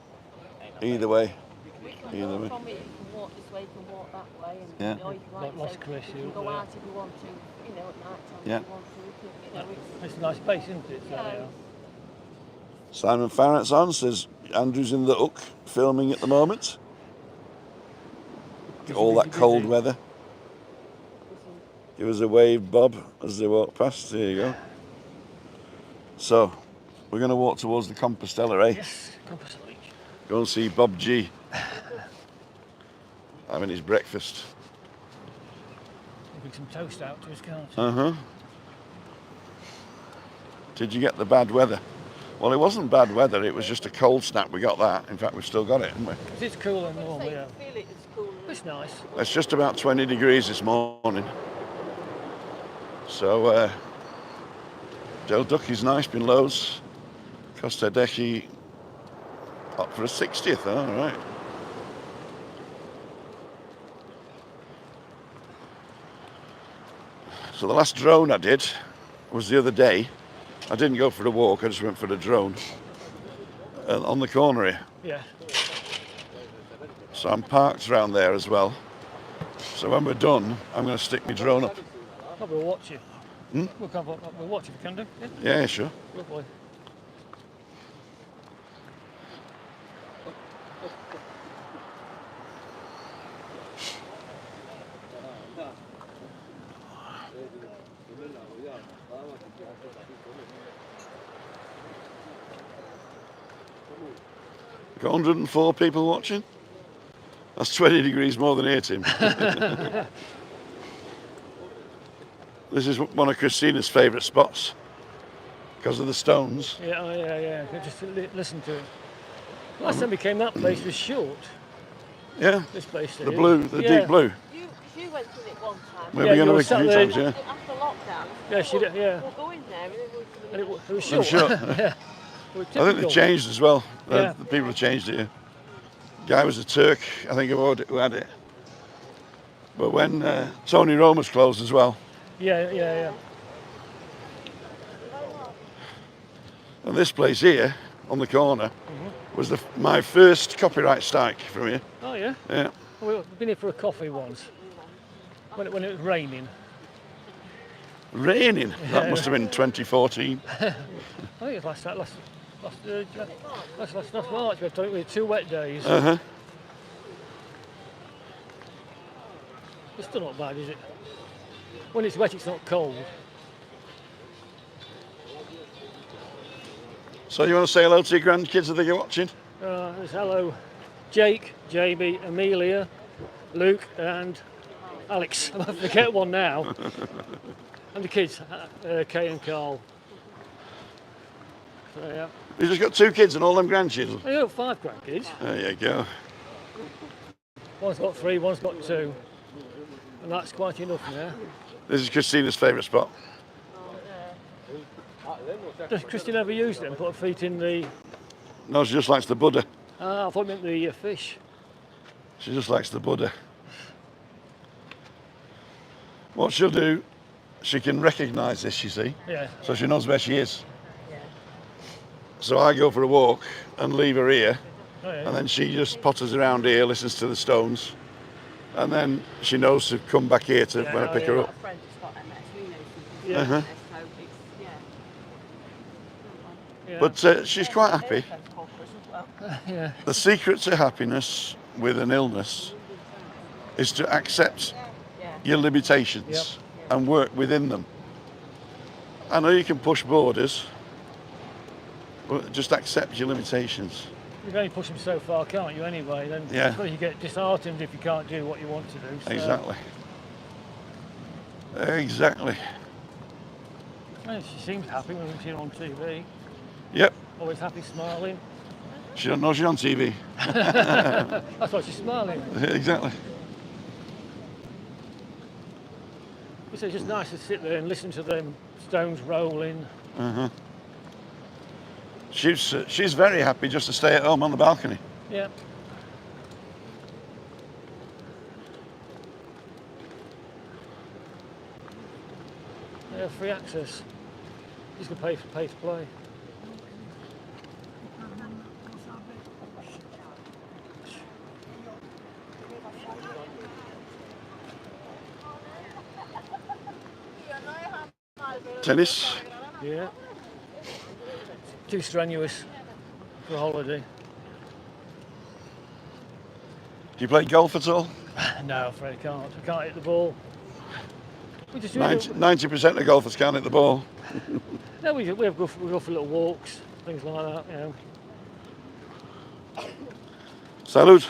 either way. We can Either go way. from it. You can walk this way. You can walk that way, and Yeah. you can Like Las Cris, you can go yeah. out if you want to. You know, at night time Yeah. if you want to. It's a nice place, isn't it? So, Yeah. Simon Farrett's on, says Andrew's in the Hook filming at the moment. All that cold weather. Give us a wave, Bob, as they walk past. There you go. So, we're going to walk towards the Compostela, eh? Yes, Compass Lake. Go and see Bob G. Having his breakfast. Bring some toast out to his car. Uh-huh. Did you get the bad weather? Well, it wasn't bad weather, it was just a cold snap. We got that. In fact, we've still got it, haven't we? It's cool and warm, yeah. Feel it, it's cool. It's nice. It's just about 20 degrees this morning. So, Del Ducky's nice, been loads. Costa Adeje up for a 60th, all right. So the last drone I did was the other day. I didn't go for a walk, I just went for the drone. On the corner here. Yeah. So I'm parked around there as well. So when we're done, I'm going to stick my drone up. We'll watch you. We'll watch if you can do. Yeah, sure. Lovely. Got 104 people watching. That's 20 degrees more than here, Tim. This is one of Christina's favourite spots because of the stones. Yeah, oh, yeah. Just listen to it. Last time we came, that place was short. Yeah. This place. The blue, the deep blue. You went to it one time. We've been going to you a few were sat times, yeah. After lockdown. Yeah, she did, yeah. We'll go in there And it was I'm short. sure. Yeah. I think they changed as well. Yeah. The people have changed it. Yeah. Guy was a Turk, I think, who had it. But when Tony Roma's closed as well. Yeah. And this place here, on the corner, was my first copyright strike from here. Oh, yeah? Yeah. We've been here for a coffee once. When it was raining. Raining? That must have been 2014. I think it was last March. We had 2 wet days. Uh-huh. It's still not bad, is it? When it's wet, it's not cold. So you want to say hello to your grandkids that you're watching? There's hello, Jake, Jamie, Amelia, Luke, and Alex. I forget one now. And the kids, Kay and Carl. So, yeah. You just got 2 kids and all them grandchildren? I got 5 grandkids. There you go. One's got 3, one's got 2. And that's quite enough now. This is Christina's favourite spot. Does Christine ever use it and put her feet in the... No, she just likes the Buddha. Ah, I thought you meant the fish. She just likes the Buddha. What she'll do, she can recognise this, you see. Yeah. So she knows where she is. So I go for a walk and leave her here. Oh, yeah. And then she just potters around here, listens to the stones. And then she knows to come back here to when I pick her up. friend who's got MS, who knows something Yeah. Uh-huh. so it's, Yeah. But she's quite happy. Yeah. The secret to happiness with an illness is to accept your limitations and work within them. I know you can push borders, but just accept your limitations. You can only push them so far, can't you, anyway? Then Yeah. you get disheartened if you can't do what you want to do. So. Exactly. Exactly. Well, she seems happy when we see her on TV. Yep. Always happy, smiling. She don't know she's on TV. That's why she's smiling. Exactly. It's just nice to sit there and listen to them stones rolling. She's very happy just to stay at home on the balcony. Yeah. Yeah, free access. He's going to pay to play. Tennis. Yeah. Too strenuous for a holiday. Do you play golf at all? No, I'm afraid I can't. I can't hit the ball. We just 90% of golfers can't hit the ball. No, we go for little walks, things like that. You know. Salud.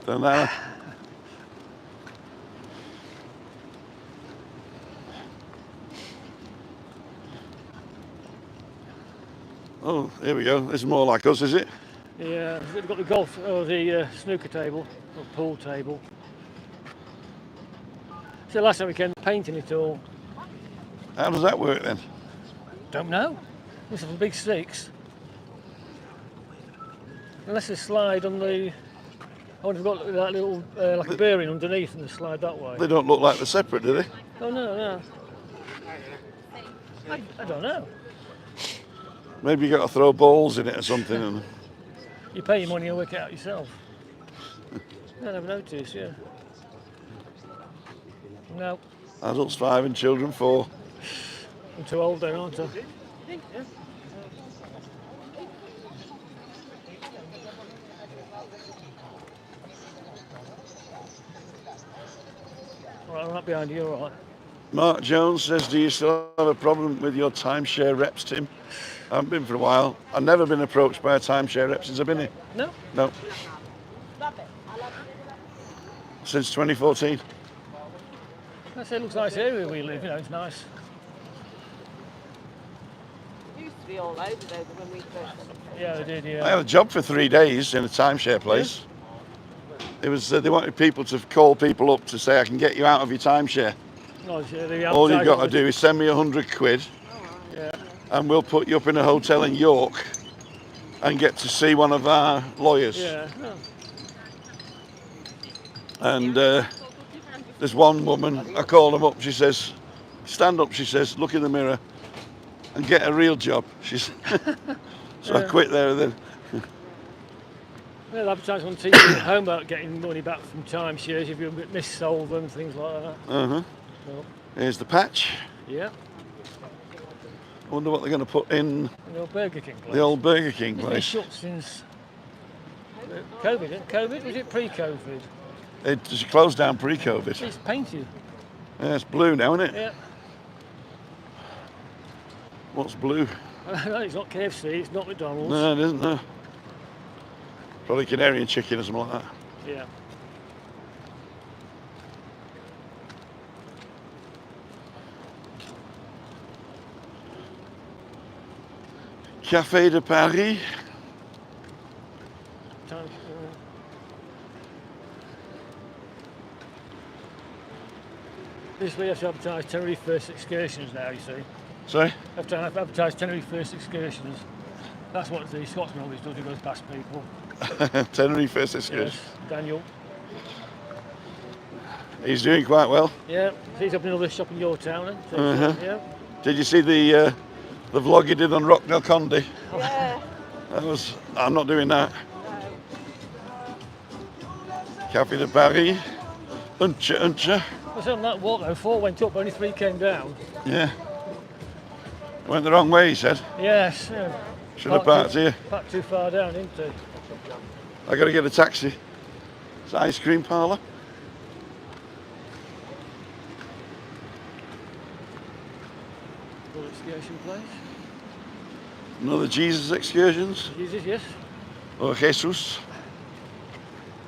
De nada. Oh, here we go. This is more like us, is it? Yeah, we've got the golf or the snooker table or pool table. So last time we came painting it all. How does that work then? Don't know. There's some big sticks. Unless they slide on the. I wonder if we've got that little like a bearing underneath and they slide that way. They don't look like they're separate, do they? Oh no. I don't know. Maybe you got to throw balls in it or something. And You pay your money and work it out yourself. I never noticed, yeah. No, adults 5 and children 4. I'm too old then, aren't I? All right, I'm right behind you, all right. Mark Jones says, do you still have a problem with your timeshare reps, Tim? I haven't been for a while. I've never been approached by a timeshare rep since I've been here. No? No. Since 2014. I say it looks nice area we live, you know, it's nice. It used to be all over there when we first. Yeah, they did, I yeah. had a job for 3 days in a timeshare place. It was they wanted people to call people up to say, I can get you out of your timeshare. No, the All you've got to advertising do is send me 100 quid Yeah. and we'll put you up in a hotel in York and get to see one of our lawyers. Yeah. No. And there's one woman, I called them up, she says, stand up, she says, look in the mirror and get a real job. She's so I quit there and then. They'll advertise on TV at home about getting money back from timeshares if you mis-sold them, things like that. Uh-huh. So, Here's the patch. yeah. I wonder what they're going to put in The old Burger King place. the old Burger King It's been place. shut since COVID, isn't it? COVID? Was it pre-COVID? It closed down pre-COVID. It's painted. Yeah, it's blue now, isn't it? Yeah. What's blue? No, it's not KFC, it's not McDonald's. No, it isn't, no. Probably Canarian chicken or something like that. Yeah. Café de Paris. Time, this way you have to advertise Tenerife first excursions now, you see. Sorry? You have to advertise Tenerife first excursions. That's what the Scotsman always does, he goes past people. Tenerife first excursion. Yes, Daniel. He's doing quite well. Yeah, he's up another shop in your town. Then. Uh-huh. Yeah. Did you see the vlog he did on Rock del Conde? Yeah. I'm not doing that. No. Café de Paris. Uncha, uncha. I said on that walk though, 4 went up, only 3 came down. Yeah. Went the wrong way, he said. Yes. Yeah. Should have parked here. Parked too far down, didn't he? I got to get a taxi. It's an ice cream parlour. Little excursion place. Another Jesus excursions. Jesus, yes. Or Jesus.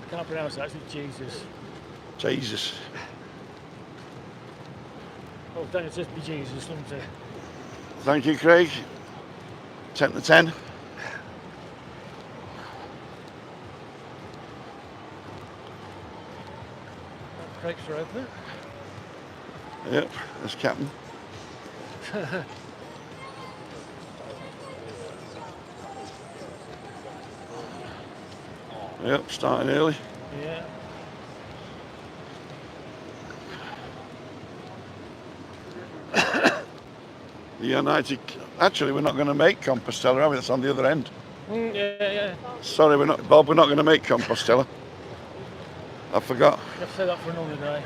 Can't pronounce that, it's Jesus. Jesus. Oh, Daniel says be Jesus, doesn't he? Thank you, Craig. 10 to 10. Crepes are open. Yep, that's Captain. Yep, starting early. Yeah. The United. Actually, we're not going to make Compostela, are we? That's on the other end. Yeah. Sorry, we're not, Bob. We're not going to make Compostela. I forgot. You have to say that for another day.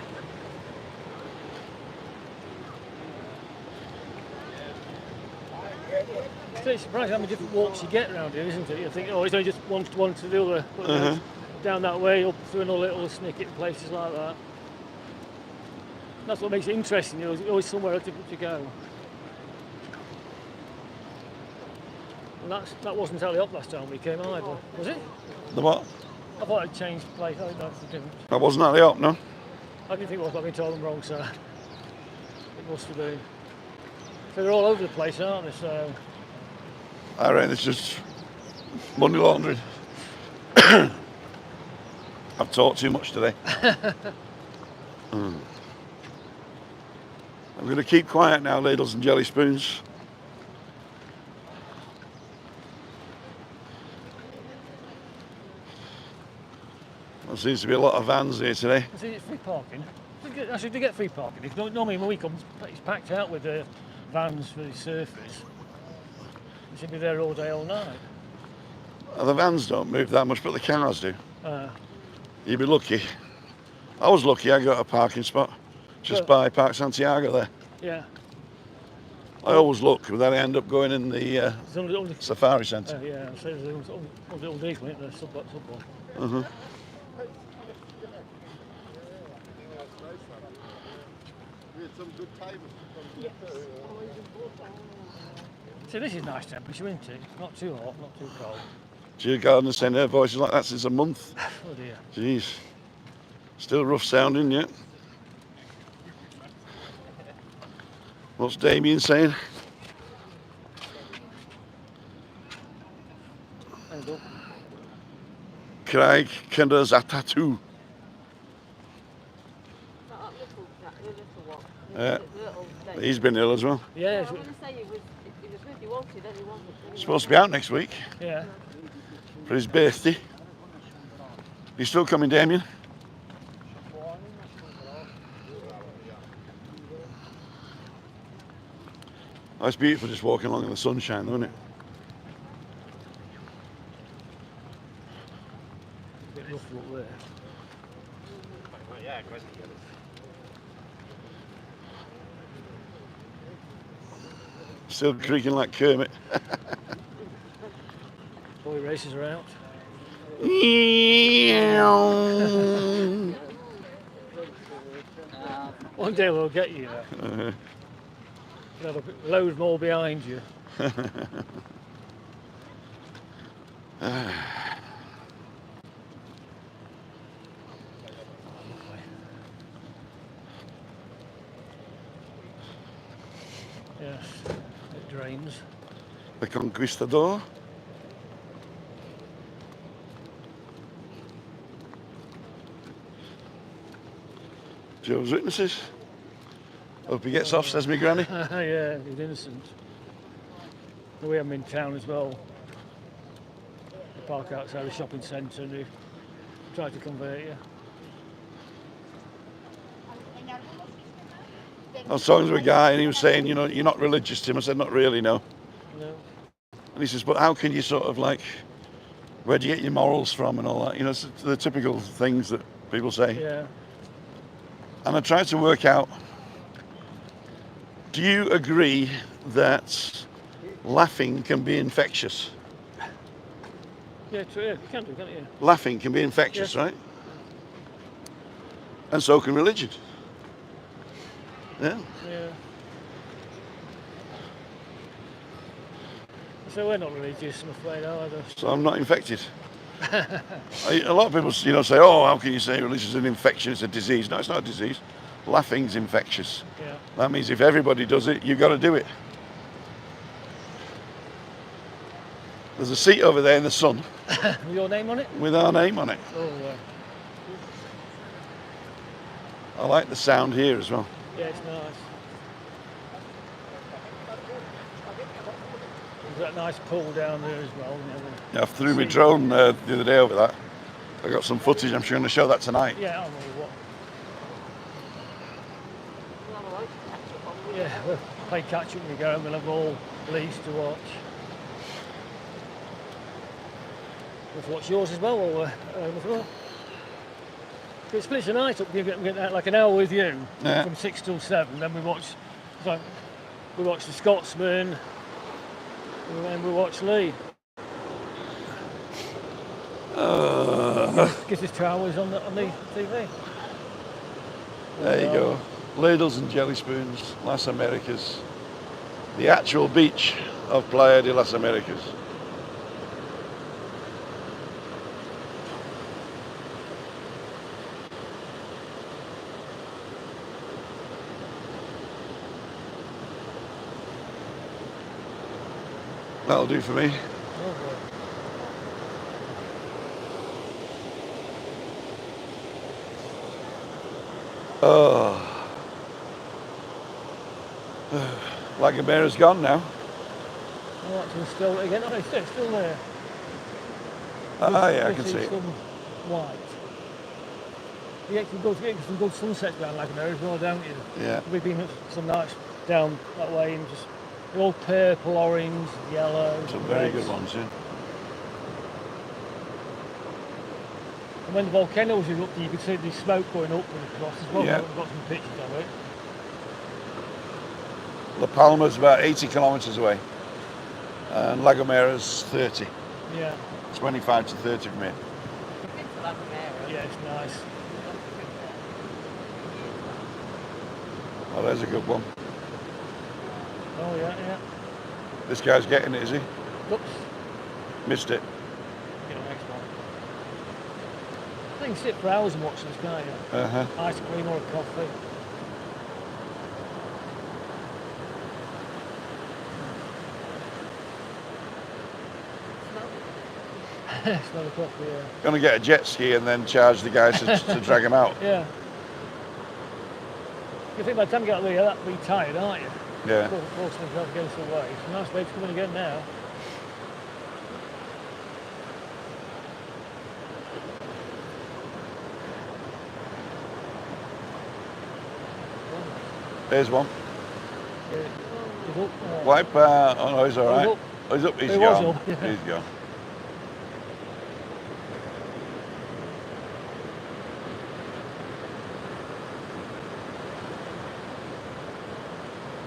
It's surprising how many different walks you get around here, isn't it? You think, oh, it's only just one to the other. But down that way, up through another little snicket and places like that. That's what makes it interesting. There's always somewhere different to go. And that wasn't entirely up last time we came either, was it? The what? I thought I'd changed place. I think that's different. That wasn't at the up, no? I didn't think it was, but I've been told them wrong, so it must have been. So they're all over the place, aren't they? So I reckon it's just money laundering. I've talked too much today. I'm going to keep quiet now, ladles and jelly spoons. There seems to be a lot of vans here today. is it free parking? Actually, to get free parking, if normally when we come, it's packed out with the vans for the surfers. They should be there all day, all night. The vans don't move that much, but the cars do. You'd be lucky. I was lucky. I got a parking spot just by Park Santiago there. Yeah. I always look, but then I end up going in the There's only safari centre. yeah, so there's only little diesel, isn't there? Sub one. So this is nice temperature, isn't it? Not too hot, not too cold. Gee, gardeners saying their voices like that since a month. Oh dear. Jeez. Still rough sounding yet. What's Damien saying? Hang up. Craig Kenders a tattoo. Yeah. He's been ill as well. Yeah, I was going to say it was good. You wanted, then he wasn't. Supposed to be out next week yeah. for his birthday. You still coming, Damien? Oh, it's beautiful just walking along in the sunshine, though, isn't it? Bit rough up there. Still creaking like Kermit. Boy races are out. One day we'll get you there. You'll have a load more behind you. Yes, it drains. The Conquistador. Joe's witnesses. Hope he gets off, says me granny. Yeah, he's innocent. We have him in town as well. They park outside the shopping centre and they try to convert you. I was talking to a guy and he was saying, you know, you're not religious, Tim. I said, not really, no. No. And he says, but how can you sort of like, where do you get your morals from and all that? You know, it's the typical things that people say. Yeah. And I tried to work out, do you agree that laughing can be infectious? Yeah, true. Yeah, you can do, can't you? Laughing can be infectious, Yeah. right? And so can religion. Yeah. Yeah. So we're not religious, I'm afraid, either. So I'm not infected. A lot of people, you know, say, "Oh, how can you say religion is an infection? It's a disease." No, it's not a disease. Laughing's infectious. Yeah. That means if everybody does it, you've got to do it. There's a seat over there in the sun With your name on it? with our name on it. Oh, I like the sound here as well. yeah, it's nice. There's that nice pool down there as well. Yeah, I threw my drone the other day over that. I got some footage. I'm sure I'm going to show that tonight. Yeah, I don't know what. Yeah, we'll play catch up when we go and we'll have all leads to watch. We'll watch yours as well, or as well. It splits the night up. We get like an hour with you from 6 till 7. Then we watch the Scotsman, and then we watch Lee. Gives us 2 hours on the TV. There you go. Ladles and jelly spoons, Las Américas. The actual beach of Playa de las Américas. That'll do for me. Oh. Lagomera's gone now. Oh, that's still again. Oh, it's still there. Ah, yeah, I can see it. Some white. You get some good sunsets down Lagomera as well, don't you? Yeah. We've been some nights down that way and just they're all purple, orange, yellow. Some very reds. good ones, yeah. And when the volcano was erupting, you could see the smoke going up and across as well. Yeah. We've got some pictures of it. La Palma's about 80 kilometres away. And Lagomera's 30. Yeah. 25 to 30 from here. Yeah, it's nice. Oh, there's a good one. Oh yeah, yeah. This guy's getting it, is he? Oops. Missed it. Get the next one. I think you can sit for hours and watch this, can't you? Uh-huh. Ice cream or a coffee. Smell the coffee, yeah. Gonna get a jet ski and then charge the guys to drag him out. Yeah. You think by the time you get out there, you're that be tired, aren't you? Yeah. Forcing themselves against the way. It's a nice way to come in again now. There's one. Yeah. He's up. Oh. Wipe out. Oh no, he's all right. He's up. Oh, he's up. He's He was gone. up, yeah. He's gone.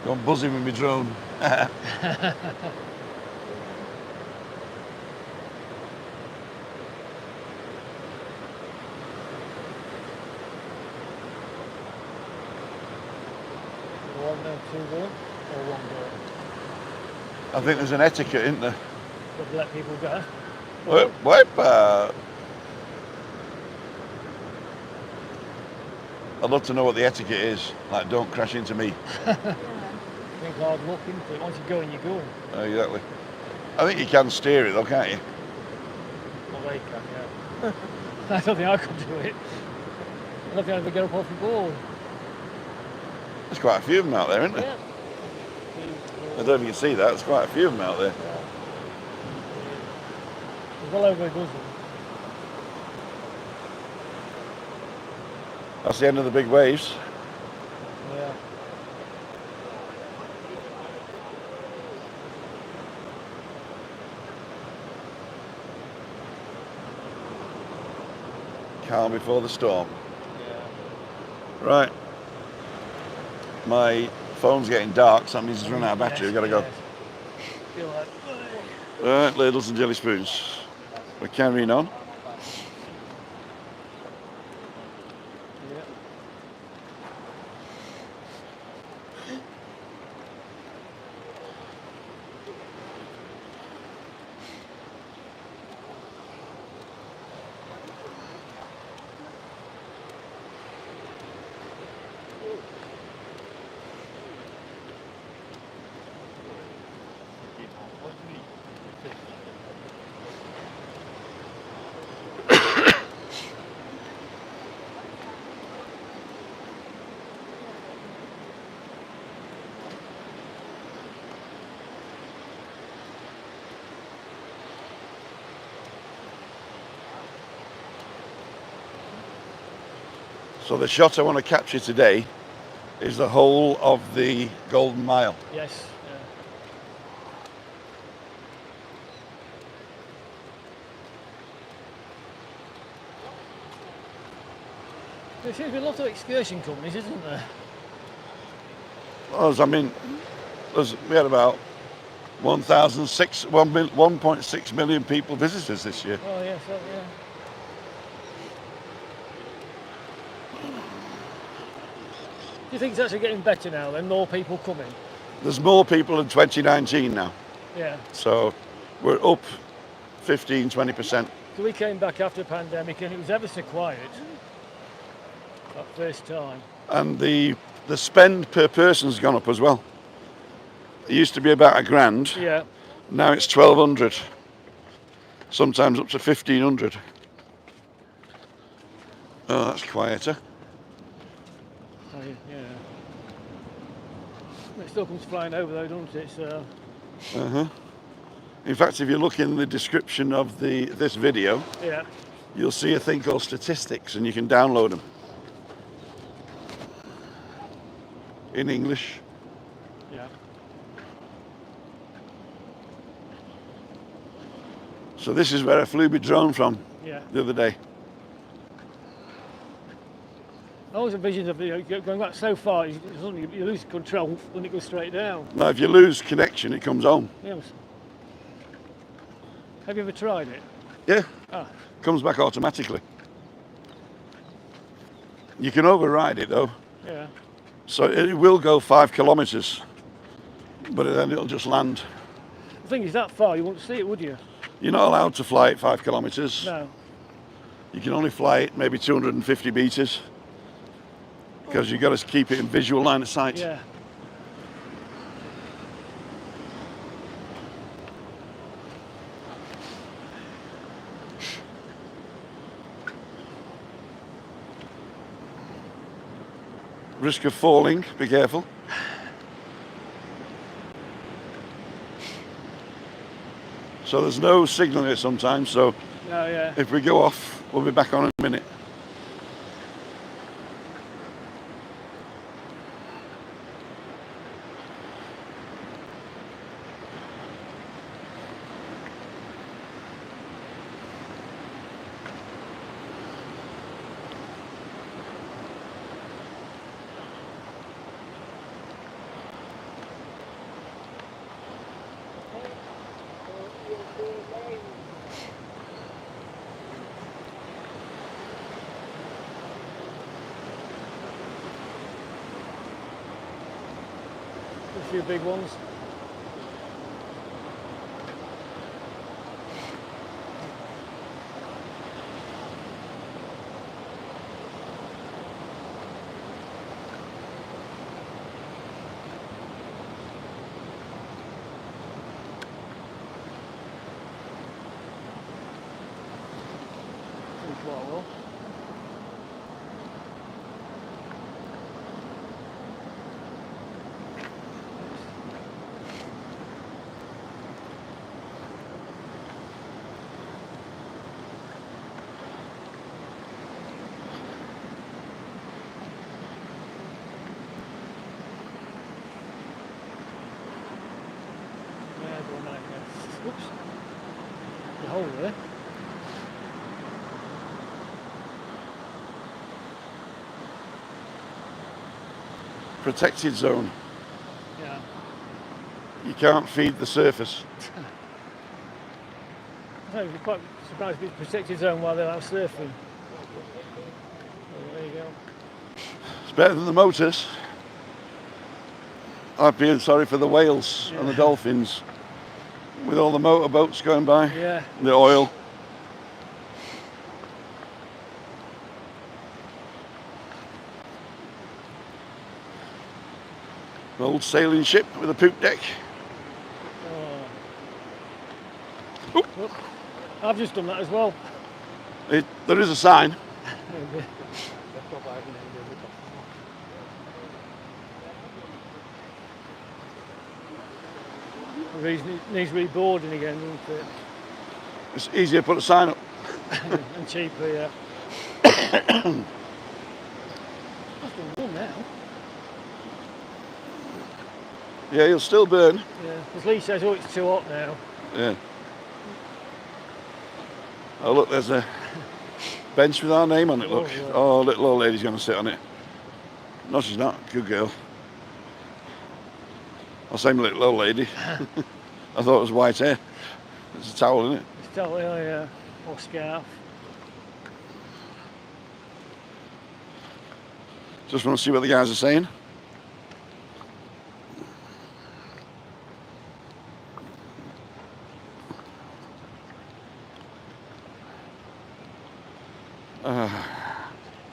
Gone buzzing with my drone. on two going or one going? I think there's an etiquette, isn't there? Got to let people go. Wipe. I'd love to know what the etiquette is. Like, don't crash into me. Think hard luck, isn't it? Once you're going, you're going. Exactly. I think you can steer it though, can't you? Well, they can, yeah. I don't think I could do it. I don't think I'd ever get up off the board. There's quite a few of them out there, isn't there? Yeah. I don't know if you can see that. There's quite a few of them out there. Yeah. There's well over a dozen. That's the end of the big waves. Yeah. Calm before the storm. Yeah. Right. My phone's getting dark, so that means it's running out of battery. We've got to go. Feel like, Right, ladles and jelly spoons. We're carrying on. yeah. So the shot I want to capture today is the whole of the Golden Mile. Yes. Yeah. There seems to be a lot of excursion companies, isn't there? Well, I mean, we had about 1.6 million people visitors this year. Oh yes, yeah. Do you think it's actually getting better now then? More people coming? There's more people in 2019 now. Yeah. So we're up 15-20%. So we came back after the pandemic and it was ever so quiet that first time. And the spend per person's gone up as well. It used to be about £1,000. Yeah. Now it's 1,200. Sometimes up to 1,500. Oh, that's quieter. Oh, yeah. It still comes flying over though, doesn't it? So. In fact, if you look in the description of this video, Yeah. you'll see a thing called statistics, and you can download them in English. Yeah. So this is where I flew my drone from Yeah. the other day. I always envisioned of going back so far, you lose control when it goes straight down. Now, if you lose connection, it comes home. Yes. Have you ever tried it? Yeah, Ah. comes back automatically. You can override it though, Yeah. so it will go 5 kilometres, but then it'll just land. The thing is, that far you wouldn't see it, would you? You're not allowed to fly at 5 kilometres. No. You can only fly it maybe 250 metres, because you've got to keep it in visual line of sight. Yeah. Risk of falling, be careful. So there's no signal here sometimes, so No, yeah. if we go off, we'll be back on in a minute. A few big ones. Quite well. Yeah, going like that. Oops. The hole there. Protected zone. Yeah. You can't feed the surface. I was quite surprised it's protected zone while they're out surfing. So there you go. It's better than the motors. I'm feeling sorry for the whales and the dolphins with all the motorboats going by. Yeah. The oil. An old sailing ship with a poop deck. Oh. Oop. I've just done that as well. There is a sign. Needs reboarding again, doesn't it? It's easier to put a sign up. And cheaper, yeah. That's done warm now. Yeah, you'll still burn. Yeah, because Lee says, oh, it's too hot now. Yeah. Oh, look, there's a bench with our name on it, look. Oh, yeah. Oh, little old lady's going to sit on it. No, she's not. Good girl. I'll say little old lady. I thought it was white hair. It's a towel, isn't it? It's totally, yeah. Or scarf. Just want to see what the guys are saying.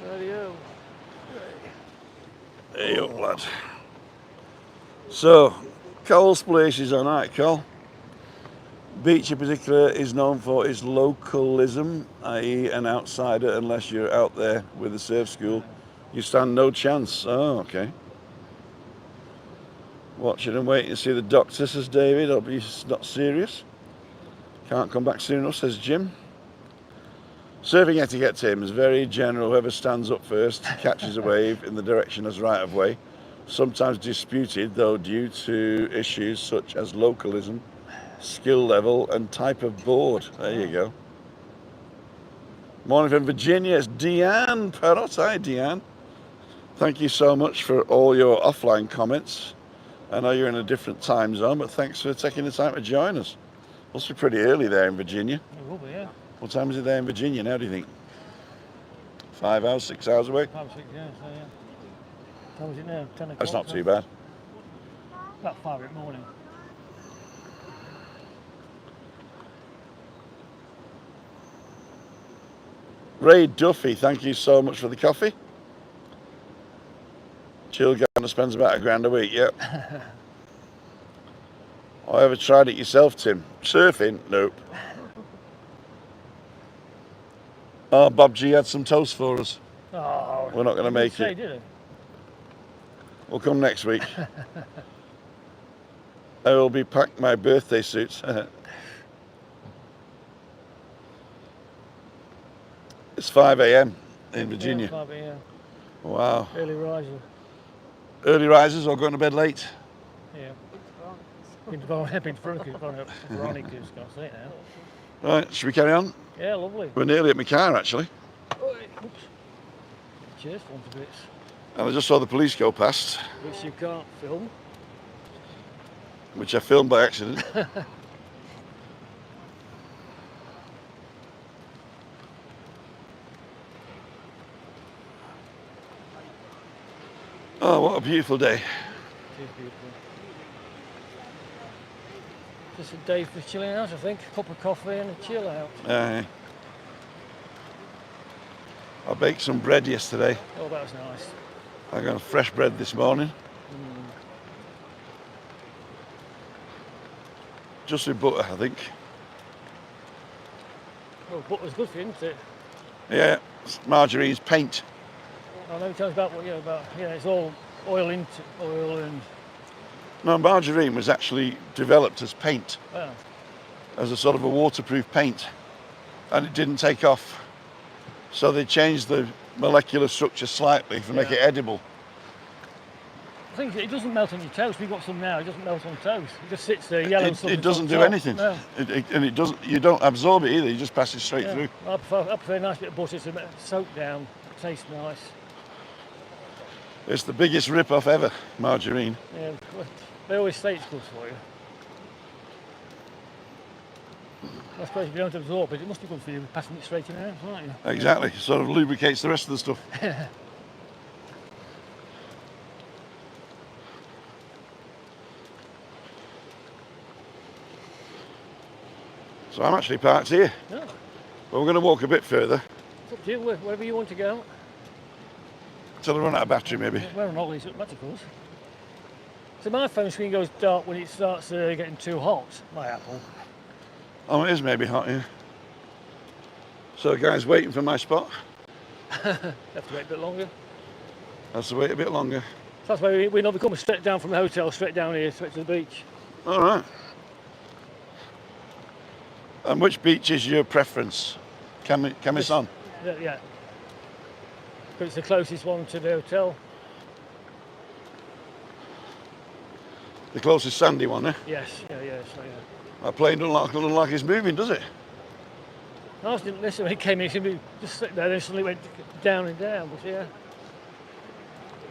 Radio. There you go, lad. So, Cole's place is on, right, Cole? Beach in particular is known for its localism, i.e. an outsider, unless you're out there with a surf school, you stand no chance. Oh, okay. Watching and waiting to see the doctor, says David. Hope he's not serious. Can't come back soon enough, says Jim. Surfing etiquette, Tim, is very general. Whoever stands up first catches a wave in the direction as right of way. Sometimes disputed, though, due to issues such as localism, skill level, and type of board. There you go. Morning from Virginia. It's Deanne Perrott. Hi, Deanne. Thank you so much for all your offline comments. I know you're in a different time zone, but thanks for taking the time to join us. Must be pretty early there in Virginia. It will be, yeah. What time is it there in Virginia now, do you think? 5 hours, 6 hours away? 5 or 6, yeah, so yeah. How is it now? 10 o'clock? That's not too bad. About 5 in the morning. Ray Duffy, thank you so much for the coffee. Chill Gardener spends about £1,000 a week, yep. I ever tried it yourself, Tim? Surfing? Nope. Oh, Bob G had some toast for us. Oh, We're not going to make it. Did it? We'll come next week. I will be packed my birthday suits. It's 5 a.m. in Virginia. Yeah, 5 a.m. Wow. Early riser. Early risers or going to bed late? Yeah. Been to Veronicas, can't say it now. Right, should we carry on? Yeah, lovely. We're nearly at my car, actually. Oops. Cheers, one to bits. And I just saw the police go past, Which you can't film. which I filmed by accident. Oh, what a beautiful day. It is beautiful. Just a day for chilling out, I think. A cup of coffee and a chill out. I baked some bread yesterday. Oh, that was nice. I got a fresh bread this morning. Just with butter, I think. Well, butter's good for you, isn't it? Yeah, margarine's paint. I know you tell us about what it's all oil and No, margarine was actually developed as paint, as a sort of a waterproof paint, and it didn't take off. So they changed the molecular structure slightly to make it edible. I think it doesn't melt on your toast. We've got some now. It doesn't melt on toast. It just sits there yellow. It doesn't do top. anything. No. And it doesn't. You don't absorb it either. You just pass it straight through. I prefer a nice bit of butter to soak down. It tastes nice. It's the biggest rip-off ever, margarine. Yeah, they always say it's good for you. I suppose if you don't absorb it, it must be good for you, passing it straight in out, aren't you? Exactly. Sort of lubricates the rest of the stuff. So I'm actually parked here. No. But we're going to walk a bit further. It's up to you, wherever you want to go. Till I run out of battery, maybe. We're on all these automaticals. So my phone screen goes dark when it starts getting too hot, my Apple. Oh, it is maybe hot, yeah. So guys waiting for my spot. Have to wait a bit longer. Has to wait a bit longer. So that's why we normally come straight down from the hotel, straight down here, straight to the beach. All right. And which beach is your preference? Camison? Yeah. But it's the closest one to the hotel. The closest sandy one, eh? Yes, so yeah. That plane doesn't look like it's moving, does it? I didn't listen when it came in, it seemed to be just sitting there, then suddenly went down and down, but yeah.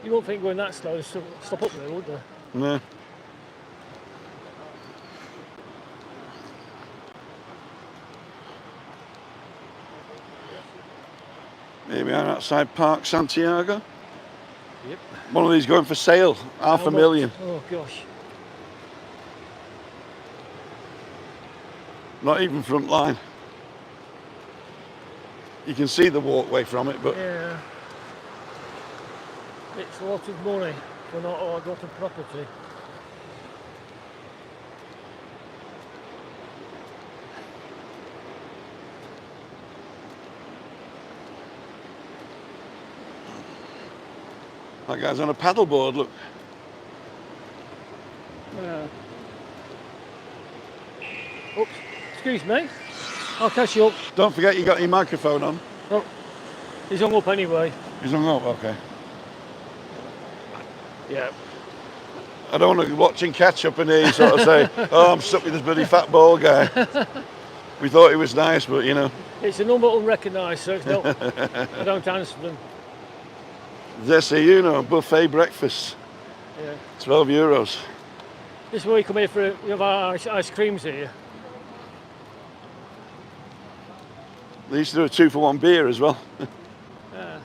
You wouldn't think going that slow to stop up there, would there? No. Here we are outside Park Santiago. Yep. One of these going for sale, half a million. Oh gosh. Not even front line. You can see the walkway from it, but Yeah. It's a lot of money for not a lot of property. that guy's on a paddleboard, look. Oops, excuse me. I'll catch you up. Don't forget you got your microphone on. Oh, he's hung up anyway. He's hung up, okay. Yeah. I don't want to watch him catch up and he sort of say, oh, I'm stuck with this bloody fat ball guy. We thought he was nice, but you know. It's a number unrecognised, so it's not, I don't answer them. Desayuno, buffet breakfast, Yeah. €12. This is where we come here for our ice creams here. They used to do a 2-for-1 beer as well. Yeah.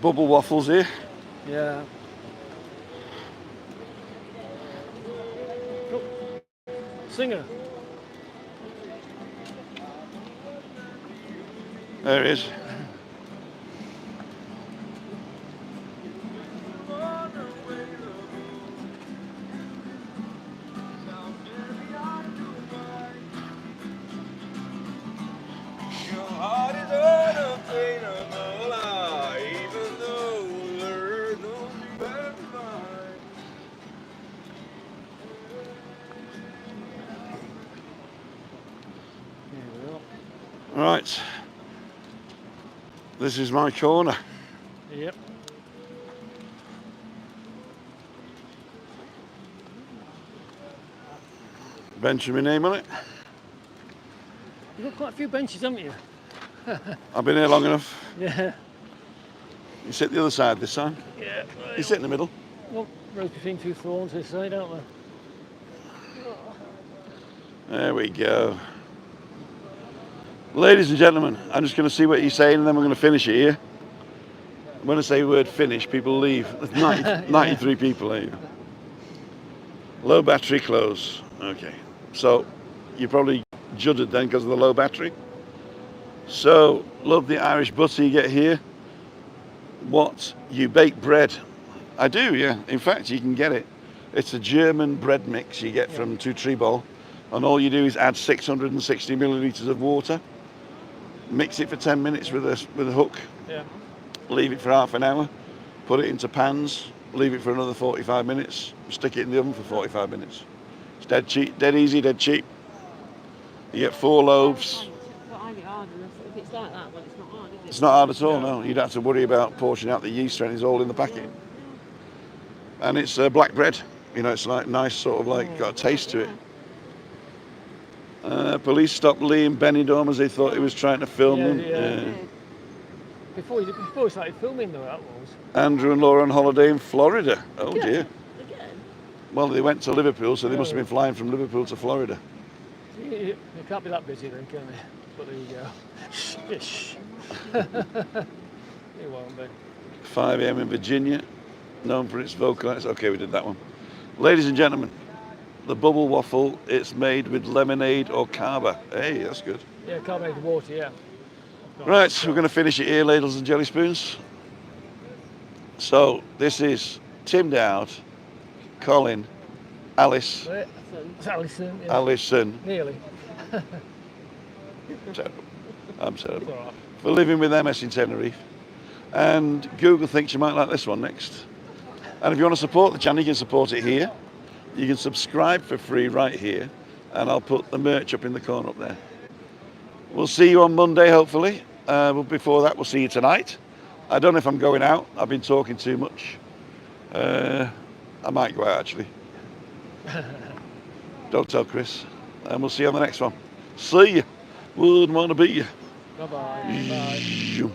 Bubble waffles here. Yeah. Oh. Singer. There he is. Right. This is my corner. Yep. Bench with my name on it. You've got quite a few benches, haven't you? I've been here long enough. Yeah. You sit the other side this time. Yeah. You sit in the middle. Well, rows between two thorns this side, aren't there? There we go. Ladies and gentlemen, I'm just going to see what he's saying and then we're going to finish it here. When I say the word finish, people leave. There's 93 people here. Low battery close. Okay. So you probably judged then because of the low battery. So love the Irish butter you get here. What? You bake bread. I do, yeah. In fact, you can get it. It's a German bread mix you get from Two Tree Ball. And all you do is add 660 millilitres of water. Mix it for 10 minutes with a hook. Yeah. Leave it for half an hour. Put it into pans. Leave it for another 45 minutes. Stick it in the oven for 45 minutes. It's dead cheap, dead easy, dead cheap. You get 4 loaves. If it's like that, well, it's not hard, is it? It's not hard at all, no. You don't have to worry about portioning out the yeast strength. It's all in the packet. And it's black bread. You know, it's like nice, sort of like got a taste to it. Police stopped Lee in Benidorm as they thought he was trying to film them. Yeah. Before he started filming, though, that was. Andrew and Laura on holiday in Florida. Oh dear. Again? Well, they went to Liverpool, so they must have been flying from Liverpool to Florida. You can't be that busy then, can they? But there you go. Shh. You won't be. 5 a.m. in Virginia, known for its vocalites. Okay, we did that one. Ladies and gentlemen, the bubble waffle, it's made with lemonade or cava. Hey, that's good. Yeah, carbonated water, yeah. Right, we're going to finish it here, ladles and jelly spoons. So, this is Tim Dowd, Colin, Alice, It's Allison. Yeah. Allison. Nearly. Terrible. I'm terrible. It's all right. For living with MS in Tenerife. And Google thinks you might like this one next. And if you want to support the channel, you can support it here. You can subscribe for free right here. And I'll put the merch up in the corner up there. We'll see you on Monday, hopefully. But before that, we'll see you tonight. I don't know if I'm going out. I've been talking too much. I might go out, actually. Don't tell Chris. And we'll see you on the next one. See you. Wouldn't want to beat you. Bye-bye. Bye.